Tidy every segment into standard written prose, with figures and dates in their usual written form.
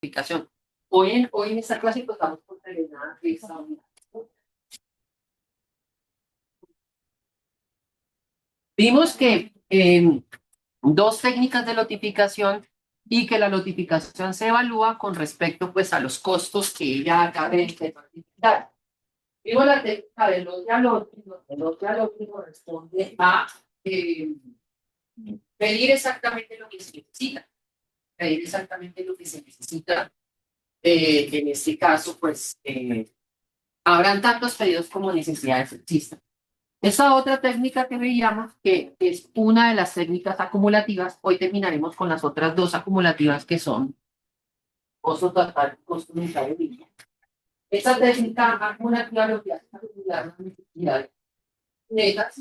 notificación. Hoy en esta clase pues vamos por terminar esta unidad. Vimos que dos técnicas de notificación y que la notificación se evalúa con respecto pues a los costos que ella acabe de notificar. Vimos la técnica de los dialógicos. Los dialógicos responde a pedir exactamente lo que se necesita. Pedir exactamente lo que se necesita. En este caso, pues, habrán tantos pedidos como necesidades existan. Esta otra técnica que veíamos, que es una de las técnicas acumulativas, hoy terminaremos con las otras dos acumulativas que son costo total y costo unitario mínimo. Esta técnica acumulativa lo que hace es acumular las necesidades netas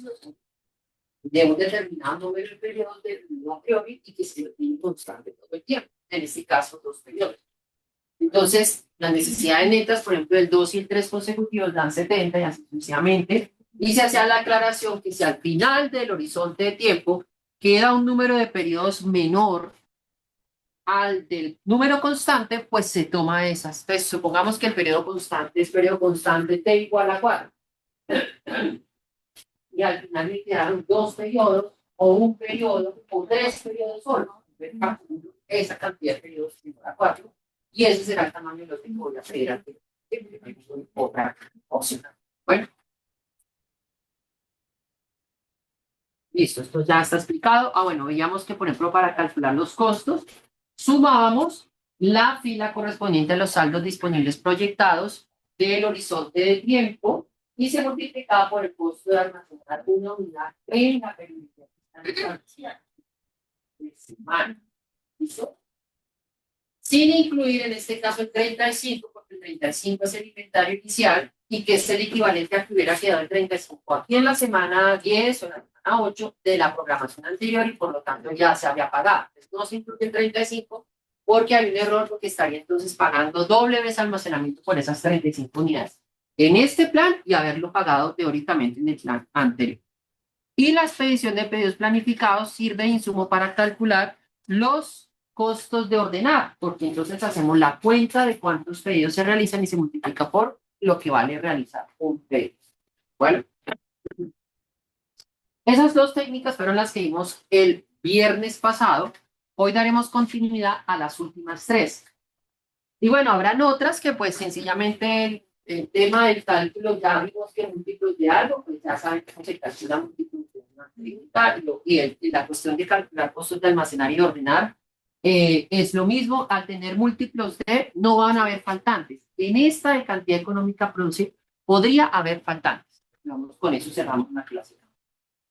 de un determinado número de periodos de no priori y que se mantiene constante todo el tiempo. En este caso, dos periodos. Entonces, las necesidades netas, por ejemplo, el 2 y el 3 consecutivos dan 70 y así sucesivamente. Y se hacía la aclaración que si al final del horizonte de tiempo queda un número de periodos menor al del número constante, pues se toma esas. Entonces, supongamos que el periodo constante es periodo constante t igual a 4. Y al final me quedaron dos periodos, o un periodo, o tres periodos solo. Esa cantidad de periodos igual a 4. Y ese será el tamaño de los que voy a hacer aquí. Otra opción. Bueno. Listo, esto ya está explicado. Bueno, veíamos que, por ejemplo, para calcular los costos, sumábamos la fila correspondiente a los saldos disponibles proyectados del horizonte de tiempo y se multiplicaba por el costo de almacenar una unidad en la periodicidad de semana. ¿Listo? Sin incluir en este caso el 35, porque el 35 es el inventario inicial y que es el equivalente a que hubiera quedado el 35 aquí en la semana 10 o en la semana 8 de la programación anterior y por lo tanto ya se había pagado. Entonces no se incluye el 35 porque hay un error porque estaría entonces pagando doble vez almacenamiento por esas 35 unidades en este plan y haberlo pagado teóricamente en el plan anterior. Y la expedición de pedidos planificados sirve de insumo para calcular los costos de ordenar, porque entonces hacemos la cuenta de cuántos pedidos se realizan y se multiplica por lo que vale realizar un pedido. Bueno, esas dos técnicas fueron las que vimos el viernes pasado. Hoy daremos continuidad a las últimas tres. Y bueno, habrán otras que pues sencillamente el tema del cálculo, ya vimos que múltiplos de algo, pues ya saben cómo se calcula múltiplos de una tributario y la cuestión de calcular costos de almacenar y ordenar es lo mismo. Al tener múltiplos de, no van a haber faltantes. En esta de cantidad económica produce, podría haber faltantes. Vamos, con eso cerramos la clase.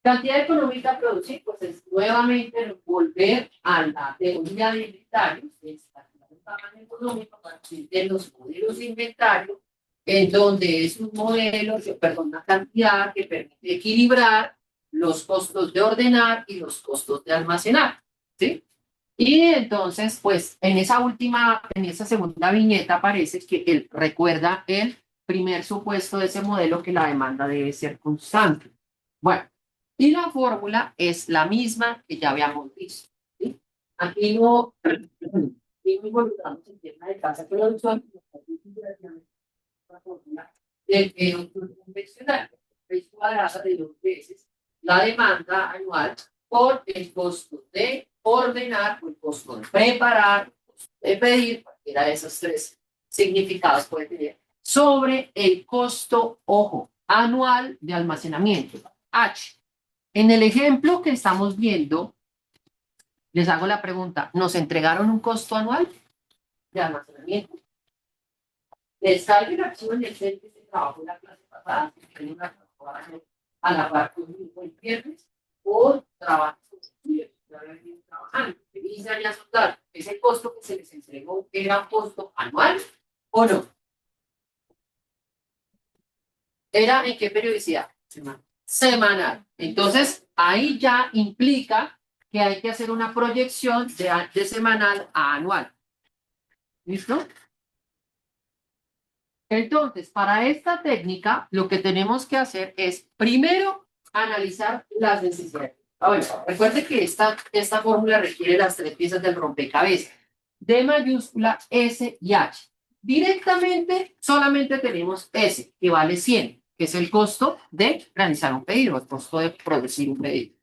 Cantidad económica producir, pues es nuevamente volver a la teoría de inventarios, es el tamaño económico a partir de los modelos de inventario, en donde es un modelo, una cantidad que permite equilibrar los costos de ordenar y los costos de almacenar, ¿sí? Y entonces, pues, en esa segunda viñeta aparece que él recuerda el primer supuesto de ese modelo que la demanda debe ser constante. Bueno, y la fórmula es la misma que ya habíamos visto, ¿sí? Aquí no involucramos el tema de tasa de producción, la fórmula del PO convencional, es cuadrada de 2 veces la demanda anual por el costo de ordenar, por el costo de preparar, el costo de pedir, cualquiera de esos tres significados puede tener, sobre el costo, ojo, anual de almacenamiento, H. En el ejemplo que estamos viendo, les hago la pregunta, ¿nos entregaron un costo anual de almacenamiento? Les salgo el archivo en el Excel que se trabajó en la clase pasada, que tienen una a la par conmigo el viernes, o trabajo trabajando. Y se haría soltar, ¿ese costo que se les entregó era un costo anual o no? ¿Era en qué periodicidad? Semanal. Entonces, ahí ya implica que hay que hacer una proyección de semanal a anual. ¿Listo? Entonces, para esta técnica, lo que tenemos que hacer es, primero, analizar las necesidades. Bueno, recuerde que esta fórmula requiere las 3 piezas del rompecabezas. D mayúscula, S y H. Directamente solamente tenemos S, que vale 100, que es el costo de realizar un pedido, el costo de producir un pedido.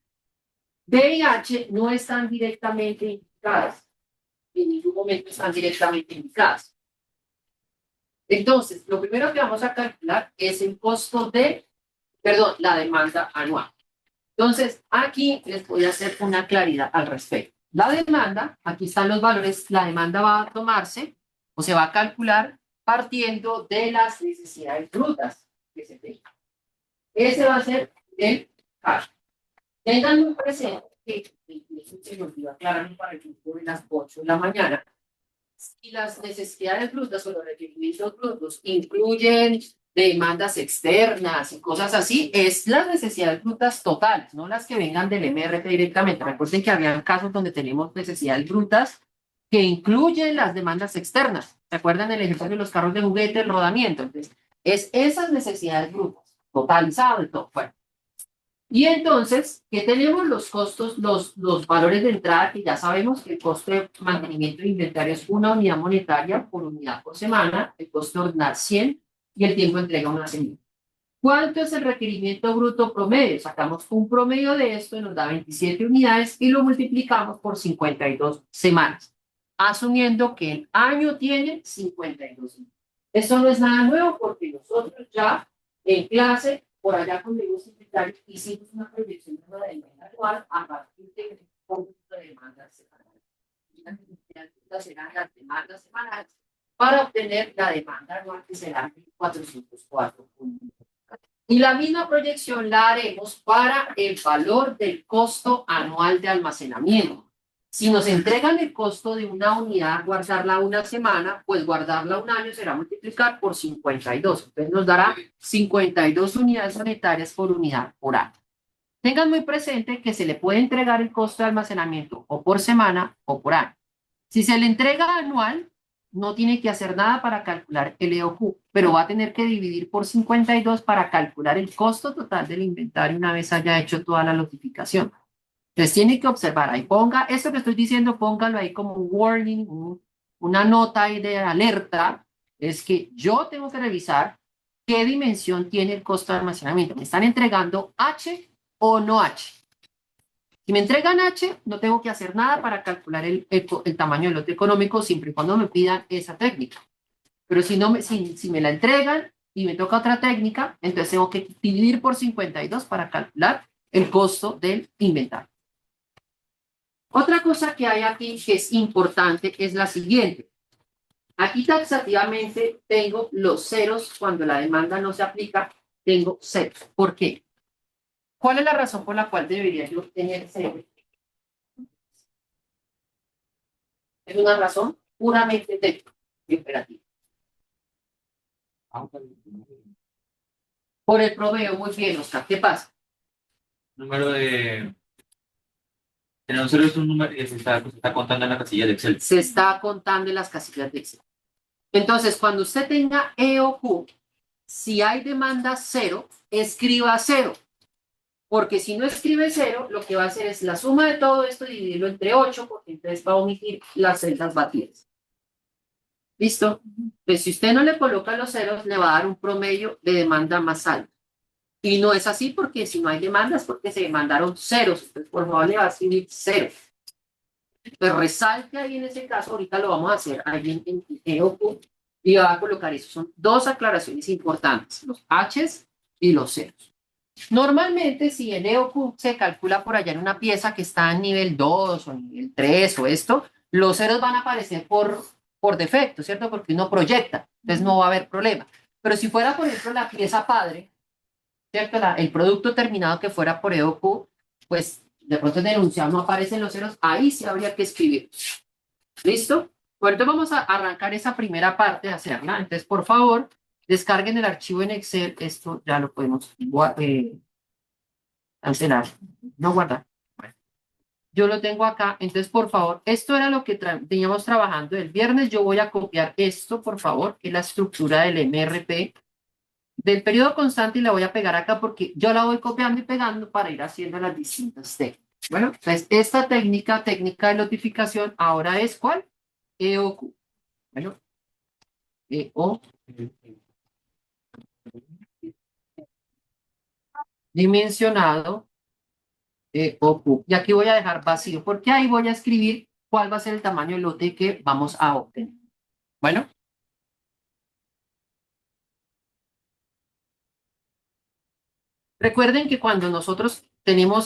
D y H no están directamente indicadas, en ningún momento están directamente indicadas. Entonces, lo primero que vamos a calcular es el costo de, perdón, la demanda anual. Entonces, aquí les voy a hacer una claridad al respecto. La demanda, aquí están los valores, la demanda va a tomarse o se va a calcular partiendo de las necesidades brutas que se tengan. Ese va a ser el cash. Tengan muy presente que, incluso se me olvidó aclararlo para el grupo de las 8 de la mañana, si las necesidades brutas o los requerimientos brutos incluyen demandas externas y cosas así, es las necesidades brutas totales, no las que vengan del MRP directamente. Recuerden que había casos donde tenemos necesidades brutas que incluyen las demandas externas. ¿Se acuerdan del ejemplo de los carros de juguete, el rodamiento? Entonces, es esas necesidades brutas, totalizado y todo. Bueno, y entonces, ¿qué tenemos? Los costos, los valores de entrada, que ya sabemos que el costo de mantenimiento de inventario es una unidad monetaria por unidad por semana, el costo ordinal 100 y el tiempo de entrega una semana. ¿Cuánto es el requerimiento bruto promedio? Sacamos un promedio de esto y nos da 27 unidades y lo multiplicamos por 52 semanas, asumiendo que el año tiene 52 semanas. Esto no es nada nuevo porque nosotros ya en clase, por allá con el inventario, hicimos una proyección de la demanda anual a partir de cómputo de demandas semanales. Las serán las demandas semanales para obtener la demanda anual que será 404. Y la misma proyección la haremos para el valor del costo anual de almacenamiento. Si nos entregan el costo de una unidad, guardarla una semana, pues guardarla un año será multiplicar por 52. Entonces nos dará 52 unidades monetarias por unidad por año. Tengan muy presente que se le puede entregar el costo de almacenamiento o por semana o por año. Si se le entrega anual, no tiene que hacer nada para calcular el EOQ, pero va a tener que dividir por 52 para calcular el costo total del inventario una vez haya hecho toda la notificación. Entonces tiene que observar ahí, ponga, esto que estoy diciendo, póngalo ahí como un warning, una nota ahí de alerta, es que yo tengo que revisar qué dimensión tiene el costo de almacenamiento. ¿Me están entregando H o no H? Si me entregan H, no tengo que hacer nada para calcular el tamaño del lote económico, siempre y cuando me pidan esa técnica. Pero si, no si me la entregan y me toca otra técnica, entonces tengo que dividir por 52 para calcular el costo del inventario. Otra cosa que hay aquí que es importante es la siguiente. Aquí taxativamente tengo los ceros cuando la demanda no se aplica, tengo ceros. ¿Por qué? ¿Cuál es la razón por la cual debería yo tener ceros? Es una razón puramente técnica y operativa. Por el proveedor, muy bien, Oscar. ¿Qué pasa? Número de... Tenemos solo es un número que se está contando en la casilla de Excel. Se está contando en las casillas de Excel. Entonces, cuando usted tenga EOQ, si hay demanda cero, escriba cero. Porque si no escribe cero, lo que va a hacer es la suma de todo esto y dividirlo entre 8, porque entonces va a omitir las celdas batidas. ¿Listo? Pues si usted no le coloca los ceros, le va a dar un promedio de demanda más alto. Y no es así porque si no hay demandas, porque se demandaron ceros. Entonces, por favor, le va a escribir cero. Pues resalte ahí en ese caso, ahorita lo vamos a hacer ahí en EOQ y va a colocar eso. Son dos aclaraciones importantes, los H's y los ceros. Normalmente, si el EOQ se calcula por allá en una pieza que está en nivel 2 o nivel 3 o esto, los ceros van a aparecer por defecto, ¿cierto? Porque uno proyecta, entonces no va a haber problema. Pero si fuera, por ejemplo, la pieza padre, ¿cierto? El producto terminado que fuera por EOQ, pues de pronto en el enunciado no aparecen los ceros, ahí sí habría que escribir. ¿Listo? Bueno, entonces vamos a arrancar esa primera parte de hacerla. Entonces, por favor, descarguen el archivo en Excel. Esto ya lo podemos cancelar, no guardar. Bueno, yo lo tengo acá. Entonces, por favor, esto era lo que teníamos trabajando el viernes. Yo voy a copiar esto, por favor, que es la estructura del MRP del periodo constante y la voy a pegar acá porque yo la voy copiando y pegando para ir haciendo las distintas técnicas. Bueno, entonces esta técnica de notificación ahora es ¿cuál? E o Q. Bueno, E o dimensionado E o Q. Y aquí voy a dejar vacío, porque ahí voy a escribir cuál va a ser el tamaño del lote que vamos a obtener. Bueno, recuerden que cuando nosotros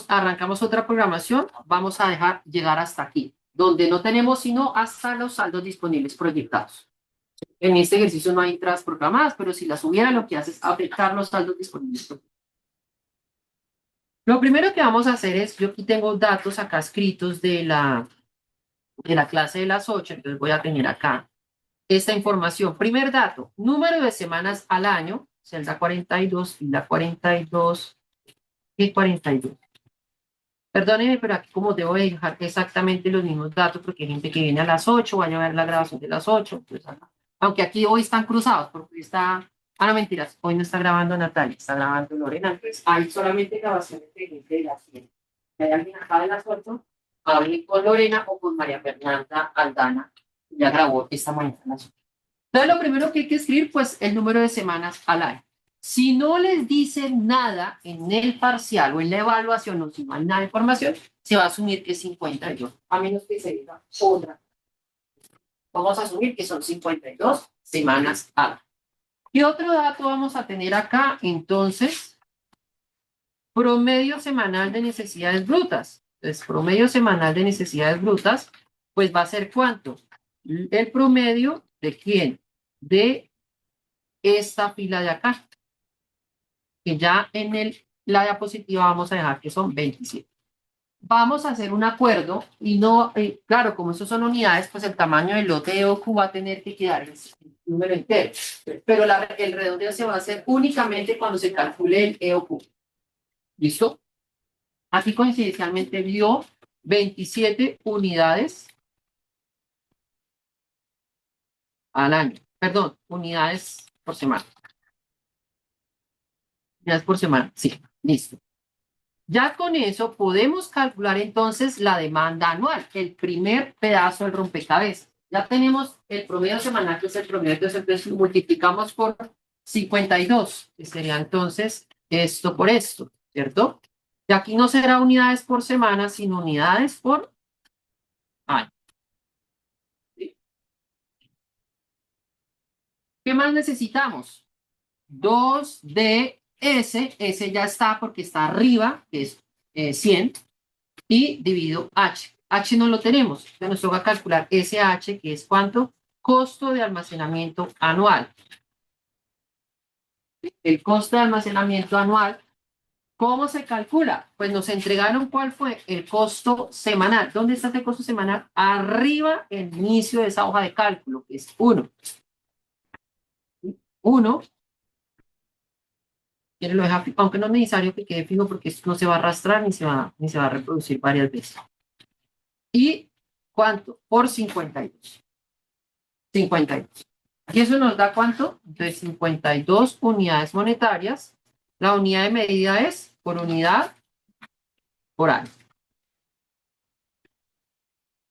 arrancamos otra programación, vamos a dejar llegar hasta aquí, donde no tenemos sino hasta los saldos disponibles proyectados. En este ejercicio no hay entradas programadas, pero si las hubiera, lo que hace es afectar los saldos disponibles. Lo primero que vamos a hacer es, yo aquí tengo datos acá escritos de la clase de las 8, entonces voy a tener acá esta información. Primer dato, número de semanas al año, celda 42 y la 42 y 42. Perdónenme, pero aquí como debo dejar exactamente los mismos datos, porque hay gente que viene a las 8, vaya a ver la grabación de las 8. Pues, aunque aquí hoy están cruzados, porque está... Ah, no, mentiras, hoy no está grabando Natalia, está grabando Lorena. Entonces, hay solamente grabaciones de gente de las 100. Si hay alguien acá de las 8, hable con Lorena o con María Fernanda Aldana. Ya grabó esta mañana a las 8. Entonces, lo primero que hay que escribir, pues, el número de semanas al año. Si no les dicen nada en el parcial o en la evaluación, o si no hay nada de información, se va a asumir que es 52, a menos que se diga otra. Vamos a asumir que son 52 semanas al año. ¿Qué otro dato vamos a tener acá? Entonces, promedio semanal de necesidades brutas. Entonces, promedio semanal de necesidades brutas, pues va a ser ¿cuánto? El promedio de quién? De esta fila de acá, que ya en la diapositiva vamos a dejar que son 27. Vamos a hacer un acuerdo y no, claro, como eso son unidades, pues el tamaño del lote de OQ va a tener que quedar el número entero, pero el redondeo se va a hacer únicamente cuando se calcule el EOQ. ¿Listo? Aquí coincidencialmente dio 27 unidades al año. Perdón, unidades por semana. Unidades por semana, sí, listo. Ya con eso podemos calcular entonces la demanda anual, el primer pedazo del rompecabezas. Ya tenemos el promedio semanal, que es el promedio, entonces lo multiplicamos por 52, que sería entonces esto por esto, ¿cierto? Y aquí no será unidades por semana, sino unidades por año. ¿Qué más necesitamos? 2DS, ese ya está porque está arriba, que es 100, y dividido H. H no lo tenemos, entonces nos toca calcular SH, que es ¿cuánto? Costo de almacenamiento anual. El costo de almacenamiento anual, ¿cómo se calcula? Pues nos entregaron cuál fue el costo semanal. ¿Dónde está el costo semanal? Arriba, el inicio de esa hoja de cálculo, que es 1. 1, lo deja, aunque no es necesario que quede fijo porque esto no se va a arrastrar ni se va a reproducir varias veces. ¿Y cuánto? Por 52. 52. ¿Y eso nos da cuánto? De 52 unidades monetarias. La unidad de medida es por unidad por año.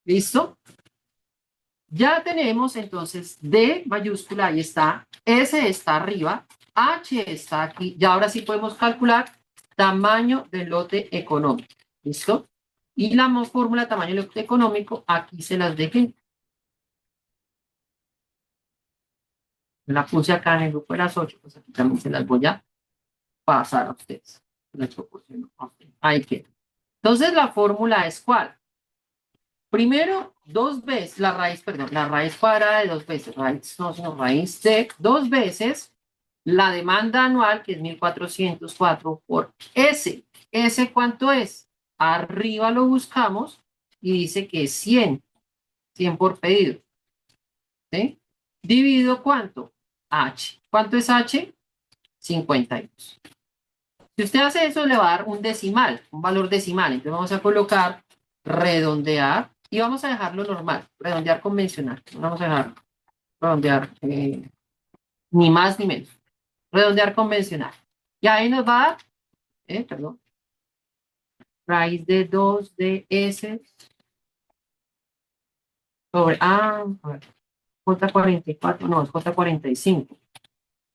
¿Listo? Ya tenemos entonces D mayúscula, ahí está. S está arriba. H está aquí. Y ahora sí podemos calcular tamaño del lote económico. ¿Listo? Y la fórmula de tamaño del lote económico, aquí se las dejé. La puse acá en el grupo de las 8, pues aquí también se las voy a pasar a ustedes. Les proporciono a ustedes. Ahí queda. Entonces la fórmula es ¿cuál? Primero, 2 veces, la raíz cuadrada de 2 veces, raíz no, sino raíz de 2 veces la demanda anual, que es 1404 por S. ¿S cuánto es? Arriba lo buscamos y dice que es 100, 100 por pedido. ¿Sí? Dividido ¿cuánto? H. ¿Cuánto es H? 52. Si usted hace eso, le va a dar un decimal, un valor decimal. Entonces vamos a colocar redondear y vamos a dejarlo normal, redondear convencional. No vamos a dejar redondear ni más ni menos. Redondear convencional. Y ahí nos va a dar, perdón, raíz de 2 de S sobre, a ver, J44, no, es J45.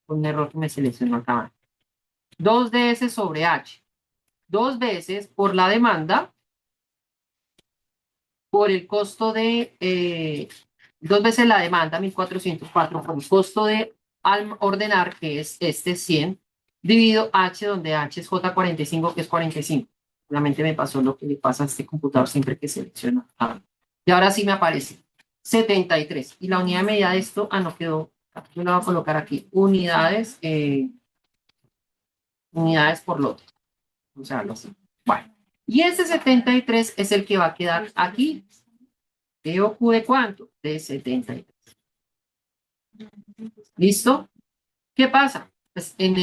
Un error que me seleccionó acá. 2DS sobre H. Dos veces por la demanda, por el costo de, dos veces la demanda, 1404, por el costo de ordenar, que es este 100, dividido H, donde H es J45, que es 45. Realmente me pasó lo que le pasa a este computador siempre que selecciona. Y ahora sí me aparece 73. Y la unidad de medida de esto, no quedó, yo la voy a colocar aquí, unidades, unidades por lote. O sea, no sé. Bueno, y ese 73 es el que va a quedar aquí. EOQ de cuánto? De 73. ¿Listo? ¿Qué pasa? Pues en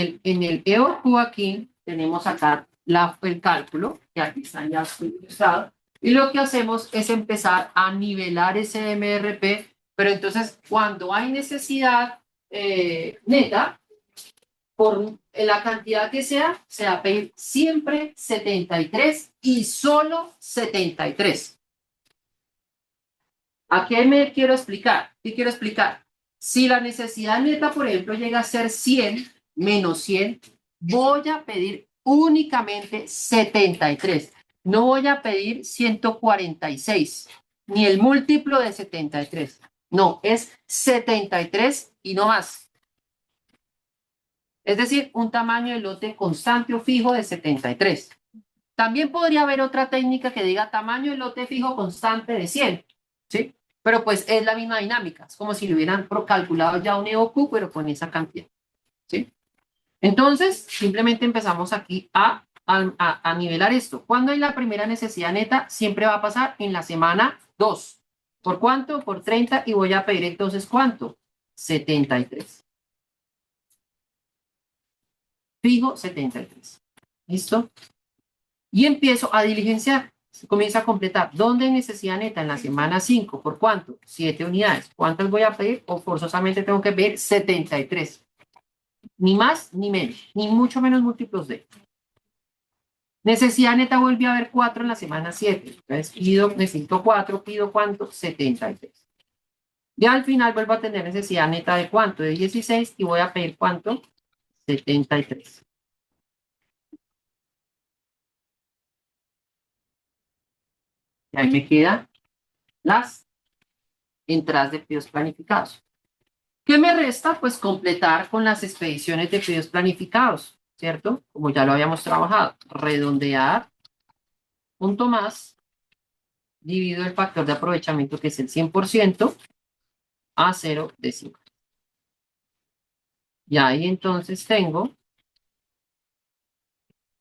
el EOQ aquí tenemos acá el cálculo, que aquí está ya ilustrado, y lo que hacemos es empezar a nivelar ese MRP, pero entonces cuando hay necesidad neta, por la cantidad que sea, se va a pedir siempre 73 y solo 73. ¿A qué me quiero explicar? ¿Qué quiero explicar? Si la necesidad neta, por ejemplo, llega a ser 100 menos 100, voy a pedir únicamente 73. No voy a pedir 146, ni el múltiplo de 73. No, es 73 y no más. Es decir, un tamaño de lote constante o fijo de 73. También podría haber otra técnica que diga tamaño de lote fijo constante de 100, ¿sí? Pero pues es la misma dinámica, es como si le hubieran calculado ya un EOQ, pero con esa cantidad, ¿sí? Entonces, simplemente empezamos aquí a nivelar esto. ¿Cuándo hay la primera necesidad neta? Siempre va a pasar en la semana 2. ¿Por cuánto? Por 30 y voy a pedir entonces ¿cuánto? 73. Fijo 73. ¿Listo? Y empiezo a diligenciar. Se comienza a completar. ¿Dónde hay necesidad neta? En la semana 5. ¿Por cuánto? 7 unidades. ¿Cuántas voy a pedir? O forzosamente tengo que pedir 73. Ni más ni menos. Ni mucho menos múltiplos de. Necesidad neta vuelve a haber 4 en la semana 7. Entonces necesito 4, pido ¿cuánto? 73. Ya al final vuelvo a tener necesidad neta de ¿cuánto? De 16 y voy a pedir ¿cuánto? 73. Y ahí me quedan las entradas de pedidos planificados. ¿Qué me resta? Pues completar con las expediciones de pedidos planificados, ¿cierto? Como ya lo habíamos trabajado. Redondear, punto más, dividido el factor de aprovechamiento, que es el 100%, a 0,5. Y ahí entonces tengo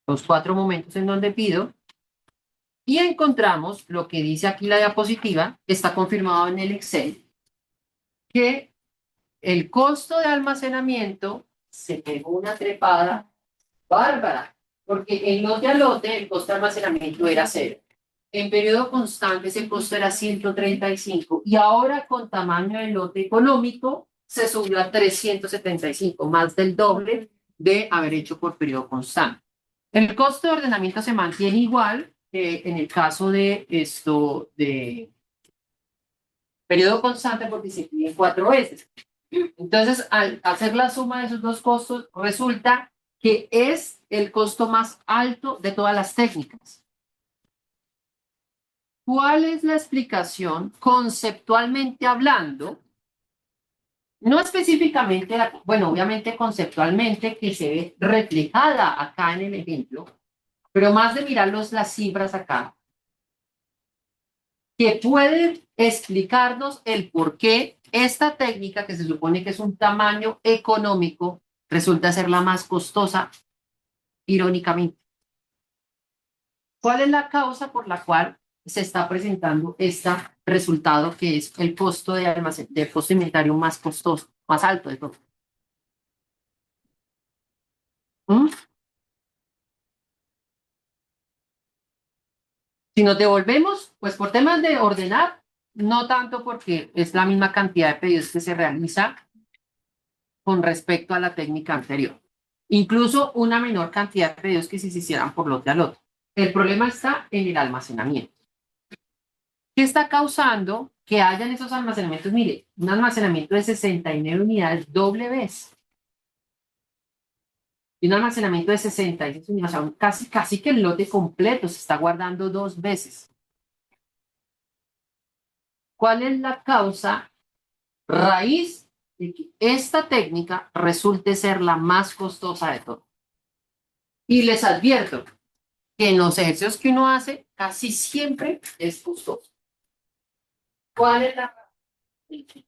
los 4 momentos en donde pido y encontramos lo que dice aquí la diapositiva, está confirmado en el Excel, que el costo de almacenamiento se pegó una trepada bárbara, porque en lote a lote el costo de almacenamiento era 0. En periodo constante ese costo era 135 y ahora con tamaño de lote económico se subió a 375, más del doble de haber hecho por periodo constante. El costo de ordenamiento se mantiene igual en el caso de esto de periodo constante porque se pide 4 veces. Entonces, al hacer la suma de esos dos costos, resulta que es el costo más alto de todas las técnicas. ¿Cuál es la explicación conceptualmente hablando? No específicamente, bueno, obviamente conceptualmente que se ve reflejada acá en el ejemplo, pero más de mirarlos las cifras acá, que pueden explicarnos el por qué esta técnica, que se supone que es un tamaño económico, resulta ser la más costosa, irónicamente. ¿Cuál es la causa por la cual se está presentando este resultado, que es el costo de del costo inventario más costoso, más alto de todo? ¿Mm? Si nos devolvemos, pues por temas de ordenar, no tanto porque es la misma cantidad de pedidos que se realiza con respecto a la técnica anterior. Incluso una menor cantidad de pedidos que si se hicieran por lote a lote. El problema está en el almacenamiento. ¿Qué está causando que hayan esos almacenamientos, mire, un almacenamiento de 69 unidades doble vez y un almacenamiento de 66 unidades, o sea, casi que el lote completo se está guardando dos veces. ¿Cuál es la causa raíz de que esta técnica resulte ser la más costosa de todas? Y les advierto que en los ejercicios que uno hace, casi siempre es costoso. ¿Cuál es la razón?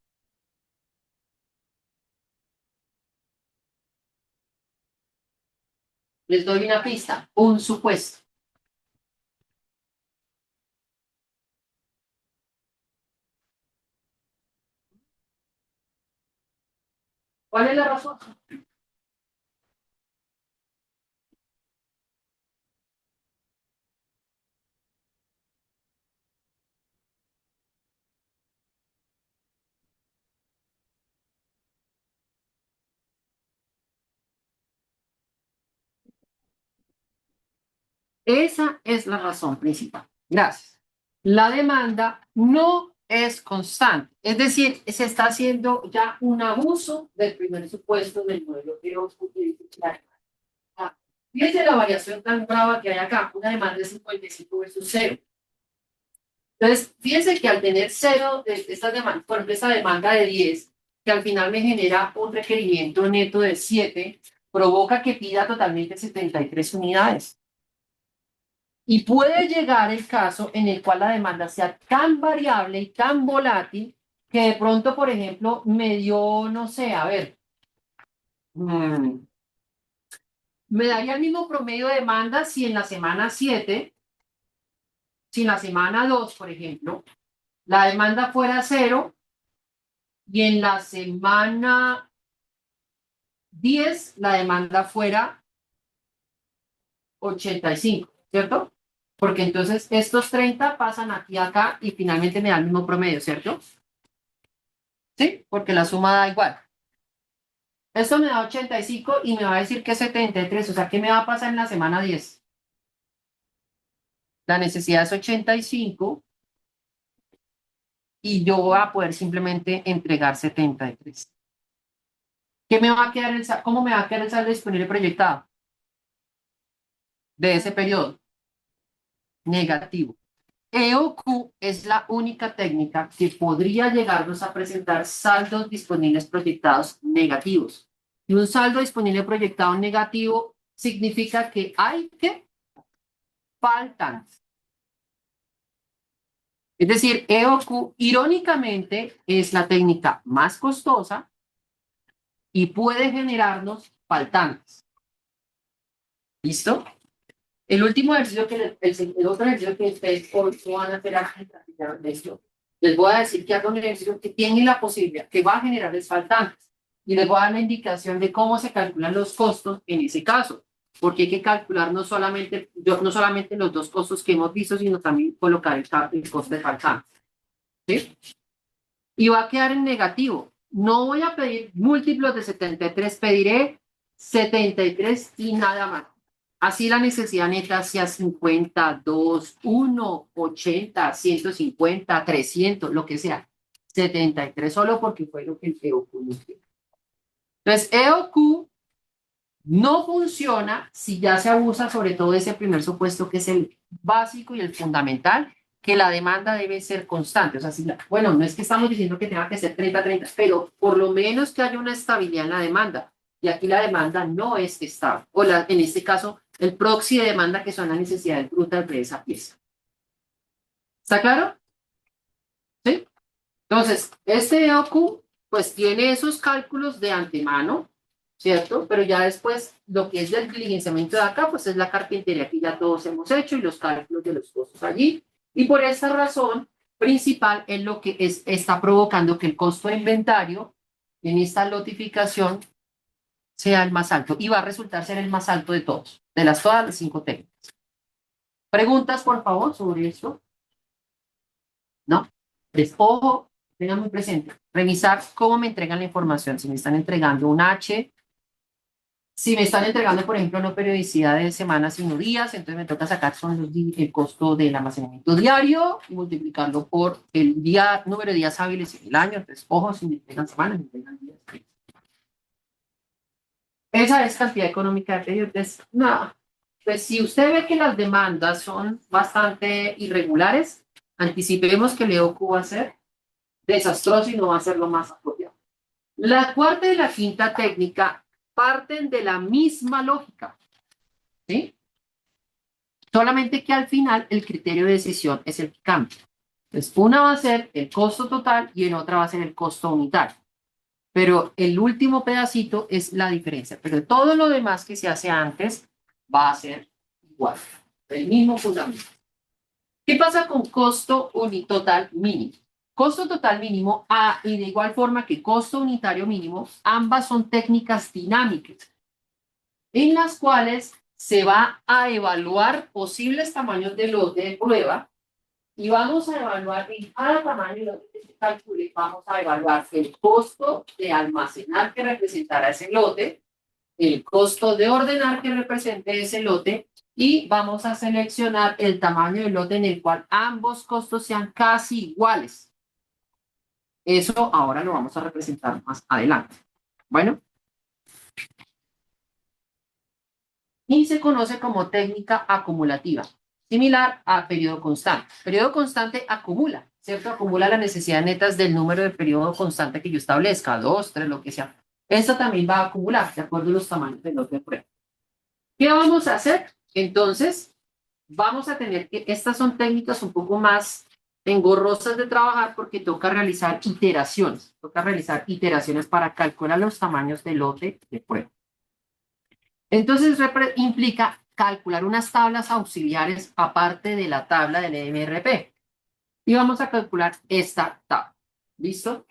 Les doy una pista, un supuesto. ¿Cuál es la razón? Esa es la razón principal. Gracias. La demanda no es constante, es decir, se está haciendo ya un abuso del primer supuesto del modelo que os utilizo. Fíjense la variación tan brava que hay acá, una demanda de 55 versus 0. Entonces, fíjense que al tener 0 de estas demandas, por ejemplo, esa demanda de 10, que al final me genera un requerimiento neto de 7, provoca que pida totalmente 73 unidades. Y puede llegar el caso en el cual la demanda sea tan variable y tan volátil que de pronto, por ejemplo, me dio, no sé, a ver, me daría el mismo promedio de demanda si en la semana 7, si en la semana 2, por ejemplo, la demanda fuera 0 y en la semana 10 la demanda fuera 85, ¿cierto? Porque entonces estos 30 pasan aquí acá y finalmente me da el mismo promedio, ¿cierto? Sí, porque la suma da igual. Esto me da 85 y me va a decir que es 73, o sea, ¿qué me va a pasar en la semana 10? La necesidad es 85 y yo voy a poder simplemente entregar 73. ¿Qué me va a quedar cómo me va a quedar el saldo disponible proyectado de ese periodo? Negativo. EOQ es la única técnica que podría llegarnos a presentar saldos disponibles proyectados negativos. Y un saldo disponible proyectado negativo significa que hay que faltan. Es decir, EOQ irónicamente es la técnica más costosa y puede generarnos faltantes. ¿Listo? El último ejercicio el otro ejercicio que ustedes hoy van a hacer aquí, les voy a decir que hagan un ejercicio que tiene la posibilidad, que va a generar faltantes. Y les voy a dar la indicación de cómo se calculan los costos en ese caso. Porque hay que calcular no solamente los dos costos que hemos visto, sino también colocar el costo de faltantes. ¿Sí? Y va a quedar en negativo. No voy a pedir múltiplos de 73, pediré 73 y nada más. Así la necesidad neta sea 50, 2, 1, 80, 150, 300, lo que sea. 73 solo porque fue lo que el EOQ nos dio. Entonces, EOQ no funciona si ya se abusa sobre todo de ese primer supuesto que es el básico y el fundamental, que la demanda debe ser constante. O sea, bueno, no es que estamos diciendo que tenga que ser 30-30, pero por lo menos que haya una estabilidad en la demanda. Y aquí la demanda no es estable. O en este caso, el proxy de demanda, que son las necesidades brutas de esa pieza. ¿Está claro? ¿Sí? Entonces, este EOQ, pues tiene esos cálculos de antemano, ¿cierto? Pero ya después, lo que es del diligenciamiento de acá, pues es la carpintería que ya todos hemos hecho y los cálculos de los costos allí. Y por esta razón principal es lo que está provocando que el costo de inventario en esta lotificación sea el más alto y va a resultar ser el más alto de todos, de todas las 5 técnicas. ¿Preguntas, por favor, sobre eso? ¿No? Les ojo, tengan muy presente, revisar cómo me entregan la información. Si me están entregando un H, Si me están entregando, por ejemplo, no periodicidad de semanas, sino días, entonces me toca sacar son el costo del almacenamiento diario y multiplicarlo por el día, número de días hábiles en el año. Entonces, ojo, si me entregan semanas, me entregan días. Esa es cantidad económica de pedido. Entonces, no, pues si usted ve que las demandas son bastante irregulares, anticipemos que el EOQ va a ser desastroso y no va a ser lo más apropiado. La cuarta y la quinta técnica parten de la misma lógica, ¿sí? Solamente que al final el criterio de decisión es el que cambia. Entonces, una va a ser el costo total y en otra va a ser el costo unitario. Pero el último pedacito es la diferencia. Pero todo lo demás que se hace antes va a ser igual. El mismo fundamento. ¿Qué pasa con costo total mínimo? Costo total mínimo, y de igual forma que costo unitario mínimo, ambas son técnicas dinámicas en las cuales se va a evaluar posibles tamaños de lote de prueba y vamos a evaluar en cada tamaño de lote que se calcule, vamos a evaluar el costo de almacenar que representará ese lote, el costo de ordenar que represente ese lote y vamos a seleccionar el tamaño del lote en el cual ambos costos sean casi iguales. Eso ahora lo vamos a representar más adelante. Bueno. Y se conoce como técnica acumulativa, similar a periodo constante. Periodo constante acumula, ¿cierto? Acumula las necesidades netas del número de periodo constante que yo establezca, 2, 3, lo que sea. Esto también va a acumular, de acuerdo a los tamaños de lote de prueba. ¿Qué vamos a hacer? Entonces, vamos a tener que, estas son técnicas un poco más engorrosas de trabajar porque toca realizar iteraciones para calcular los tamaños de lote de prueba. Entonces, implica calcular unas tablas auxiliares aparte de la tabla del MRP. Y vamos a calcular esta tabla. ¿Listo?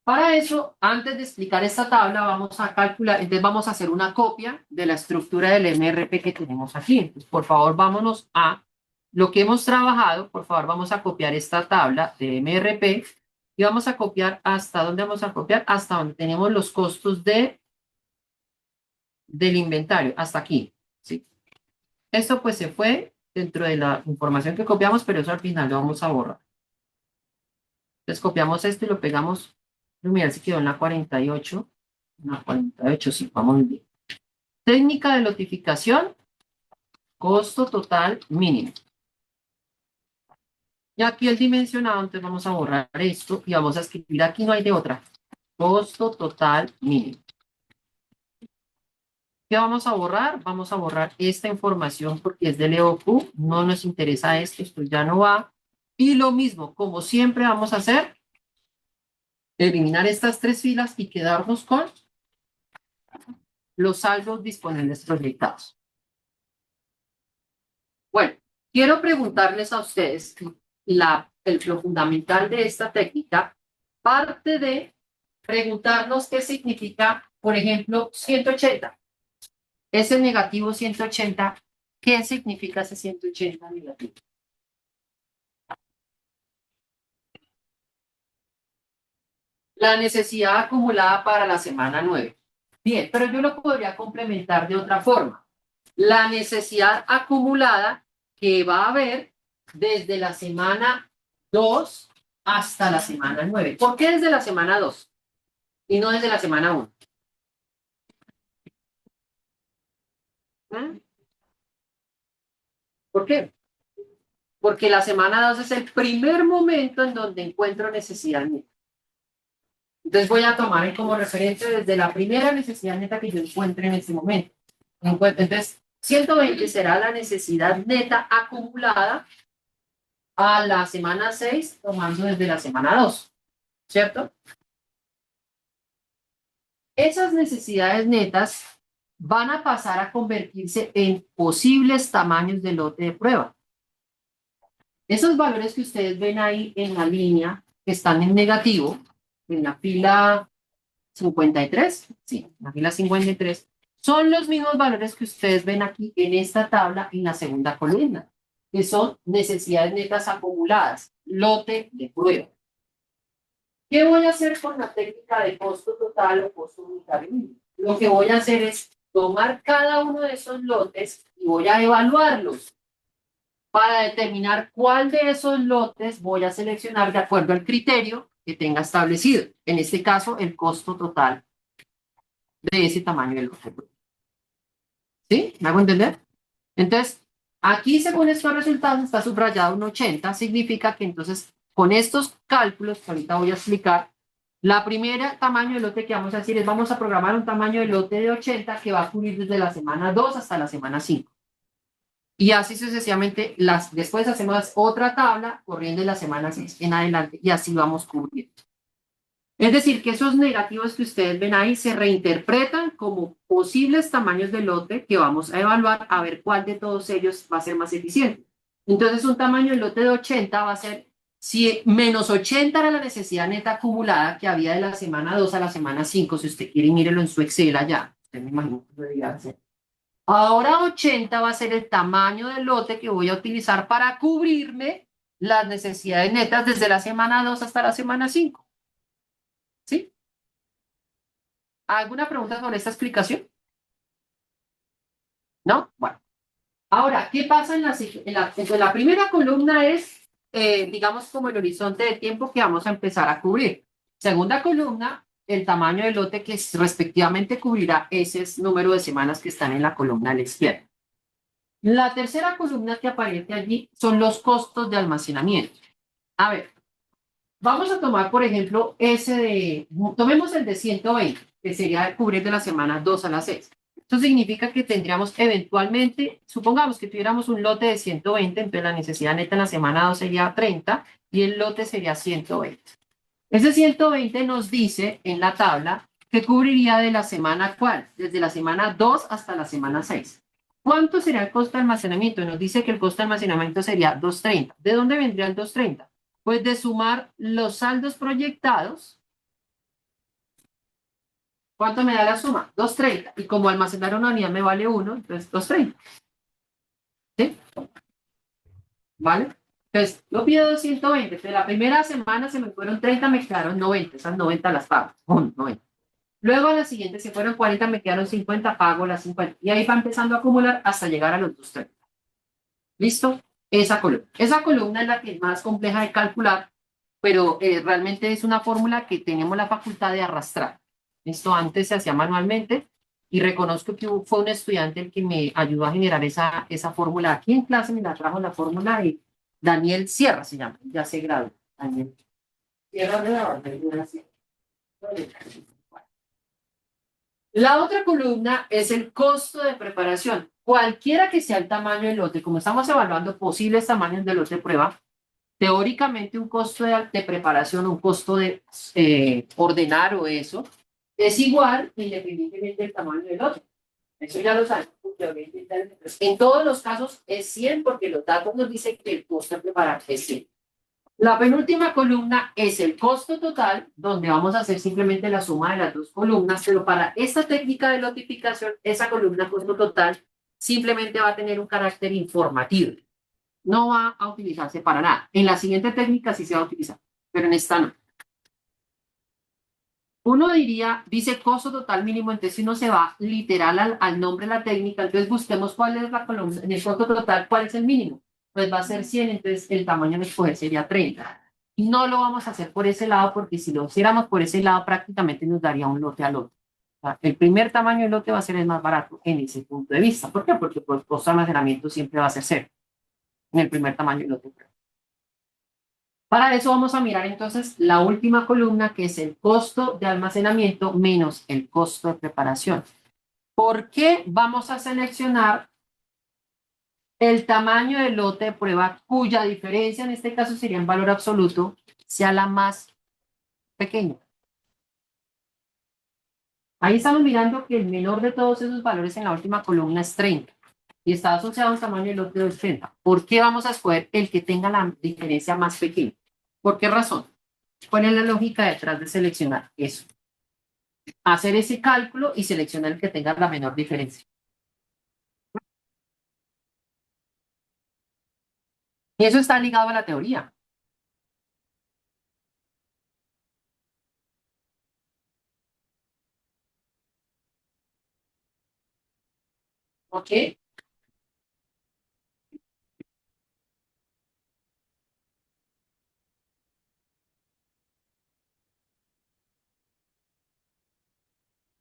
Para eso, antes de explicar esta tabla, vamos a calcular, entonces vamos a hacer una copia de la estructura del MRP que tenemos aquí. Entonces, por favor, vámonos a lo que hemos trabajado. Por favor, vamos a copiar esta tabla de MRP y vamos a copiar hasta dónde vamos a copiar, hasta donde tenemos los costos del inventario, hasta aquí. ¿Sí? Esto pues se fue dentro de la información que copiamos, pero eso al final lo vamos a borrar. Entonces copiamos esto y lo pegamos. Mira si quedó en la 48. En la 48, sí, vamos bien. Técnica de lotificación, costo total mínimo. Y aquí el dimensionado, entonces vamos a borrar esto y vamos a escribir aquí, no hay de otra. Costo total mínimo. ¿Qué vamos a borrar? Vamos a borrar esta información porque es del EOQ, no nos interesa esto ya no va. Y lo mismo, como siempre vamos a hacer, eliminar estas tres filas y quedarnos con los saldos disponibles proyectados. Bueno, quiero preguntarles a ustedes, lo fundamental de esta técnica parte de preguntarnos qué significa, por ejemplo, 180. Ese negativo 180, ¿qué significa ese 180 negativo? La necesidad acumulada para la semana 9. Bien, pero yo lo podría complementar de otra forma. La necesidad acumulada que va a haber desde la semana 2 hasta la semana 9. ¿Por qué desde la semana 2 y no desde la semana 1? ¿Por qué? Porque la semana 2 es el primer momento en donde encuentro necesidad neta. Entonces voy a tomar como referencia desde la primera necesidad neta que yo encuentre en ese momento. Entonces, 120 será la necesidad neta acumulada a la semana 6, tomando desde la semana 2, ¿cierto? Esas necesidades netas van a pasar a convertirse en posibles tamaños de lote de prueba. Esos valores que ustedes ven ahí en la línea que están en negativo, en la fila 53, sí, la fila 53, son los mismos valores que ustedes ven aquí en esta tabla en la segunda columna, que son necesidades netas acumuladas, lote de prueba. ¿Qué voy a hacer con la técnica de costo total o costo unitario? Lo que voy a hacer es tomar cada uno de esos lotes y voy a evaluarlos para determinar cuál de esos lotes voy a seleccionar de acuerdo al criterio que tenga establecido. En este caso, el costo total de ese tamaño del lote. ¿Sí? ¿Me hago entender? Entonces, aquí según estos resultados está subrayado un 80, significa que entonces con estos cálculos que ahorita voy a explicar, la primera tamaño de lote que vamos a decir es vamos a programar un tamaño de lote de 80 que va a cubrir desde la semana 2 hasta la semana 5. Y así sucesivamente, después hacemos otra tabla corriendo de la semana 6 en adelante y así vamos cubriendo. Es decir, que esos negativos que ustedes ven ahí se reinterpretan como posibles tamaños de lote que vamos a evaluar a ver cuál de todos ellos va a ser más eficiente. Entonces, un tamaño de lote de 80 va a ser, si menos 80 era la necesidad neta acumulada que había de la semana 2 a la semana 5, si usted quiere, mírelo en su Excel allá. Usted me imagino que lo debería hacer. Ahora 80 va a ser el tamaño del lote que voy a utilizar para cubrirme las necesidades netas desde la semana 2 hasta la semana 5. ¿Sí? ¿Alguna pregunta sobre esta explicación? ¿No? Bueno. Ahora, ¿qué pasa entonces, la primera columna es, digamos, como el horizonte de tiempo que vamos a empezar a cubrir. Segunda columna, el tamaño del lote que respectivamente cubrirá ese número de semanas que están en la columna a la izquierda. La tercera columna que aparece allí son los costos de almacenamiento. A ver, vamos a tomar, por ejemplo, tomemos el de 120, que sería cubrir de la semana 2 a la 6. Eso significa que tendríamos eventualmente, supongamos que tuviéramos un lote de 120, entonces la necesidad neta en la semana 2 sería 30 y el lote sería 120. Ese 120 nos dice en la tabla que cubriría de la semana cuál, desde la semana 2 hasta la semana 6. ¿Cuánto será el costo de almacenamiento? Nos dice que el costo de almacenamiento sería 230. ¿De dónde vendría el 230? Pues de sumar los saldos proyectados. ¿Cuánto me da la suma? 230. Y como almacenar una unidad me vale 1, entonces 230. ¿Sí? ¿Vale? Entonces, yo pido 220. De la primera semana se me fueron 30, me quedaron 90. Esas 90 las pago. 90. Luego a la siguiente se fueron 40, me quedaron 50, pago las 50. Y ahí va empezando a acumular hasta llegar a los 230. ¿Listo? Esa columna. Esa columna es la que es más compleja de calcular, pero realmente es una fórmula que tenemos la facultad de arrastrar. Esto antes se hacía manualmente y reconozco que fue un estudiante el que me ayudó a generar esa fórmula. Aquí en clase me la trajo la fórmula y Daniel Sierra se llama, ya se graduó. Daniel Sierra de la Orden. La otra columna es el costo de preparación. Cualquiera que sea el tamaño del lote, como estamos evaluando posibles tamaños de lote de prueba, teóricamente un costo de preparación, un costo de ordenar o eso, es igual independientemente del tamaño del lote. Eso ya lo sabemos. En todos los casos es 100 porque los datos nos dicen que el costo de preparar es 100. La penúltima columna es el costo total, donde vamos a hacer simplemente la suma de las dos columnas, pero para esta técnica de lotificación, esa columna costo total simplemente va a tener un carácter informativo. No va a utilizarse para nada. En la siguiente técnica sí se va a utilizar, pero en esta no. Uno dice costo total mínimo, entonces si uno se va literal al nombre de la técnica, entonces busquemos cuál es la columna, en el costo total, cuál es el mínimo. Pues va a ser 100, entonces el tamaño de escoger sería 30. Y no lo vamos a hacer por ese lado, porque si lo hiciéramos por ese lado, prácticamente nos daría un lote al otro. O sea, el primer tamaño del lote va a ser el más barato en ese punto de vista. ¿Por qué? Porque el costo de almacenamiento siempre va a ser cero en el primer tamaño del lote. Para eso vamos a mirar entonces la última columna, que es el costo de almacenamiento menos el costo de preparación. ¿Por qué vamos a seleccionar el tamaño del lote de prueba cuya diferencia en este caso sería en valor absoluto sea la más pequeña? Ahí estamos mirando que el menor de todos esos valores en la última columna es 30 y está asociado a un tamaño del lote de 80. ¿Por qué vamos a escoger el que tenga la diferencia más pequeña? ¿Por qué razón? ¿Cuál es la lógica detrás de seleccionar eso? Hacer ese cálculo y seleccionar el que tenga la menor diferencia. Y eso está ligado a la teoría. ¿Ok?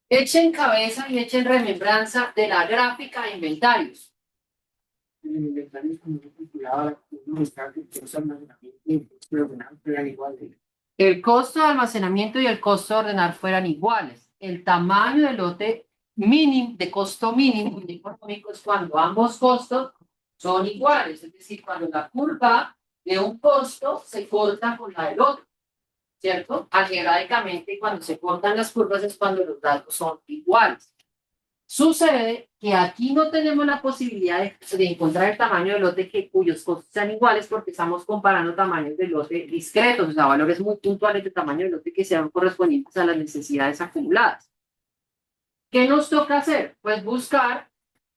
Echen cabeza y echen remembranza de la gráfica de inventarios. El inventario es como vinculado a la columna está que los almacenamientos y el costo de ordenar fueran iguales. El costo de almacenamiento y el costo de ordenar fueran iguales. El tamaño del lote mínimo, de costo mínimo y económico es cuando ambos costos son iguales. Es decir, cuando la curva de un costo se corta con la del otro, ¿cierto? Algebraicamente, cuando se cortan las curvas es cuando los datos son iguales. Sucede que aquí no tenemos la posibilidad de encontrar el tamaño del lote cuyos costos sean iguales porque estamos comparando tamaños de lote discretos, o sea, valores muy puntuales de tamaño del lote que sean correspondientes a las necesidades acumuladas. ¿Qué nos toca hacer? Pues buscar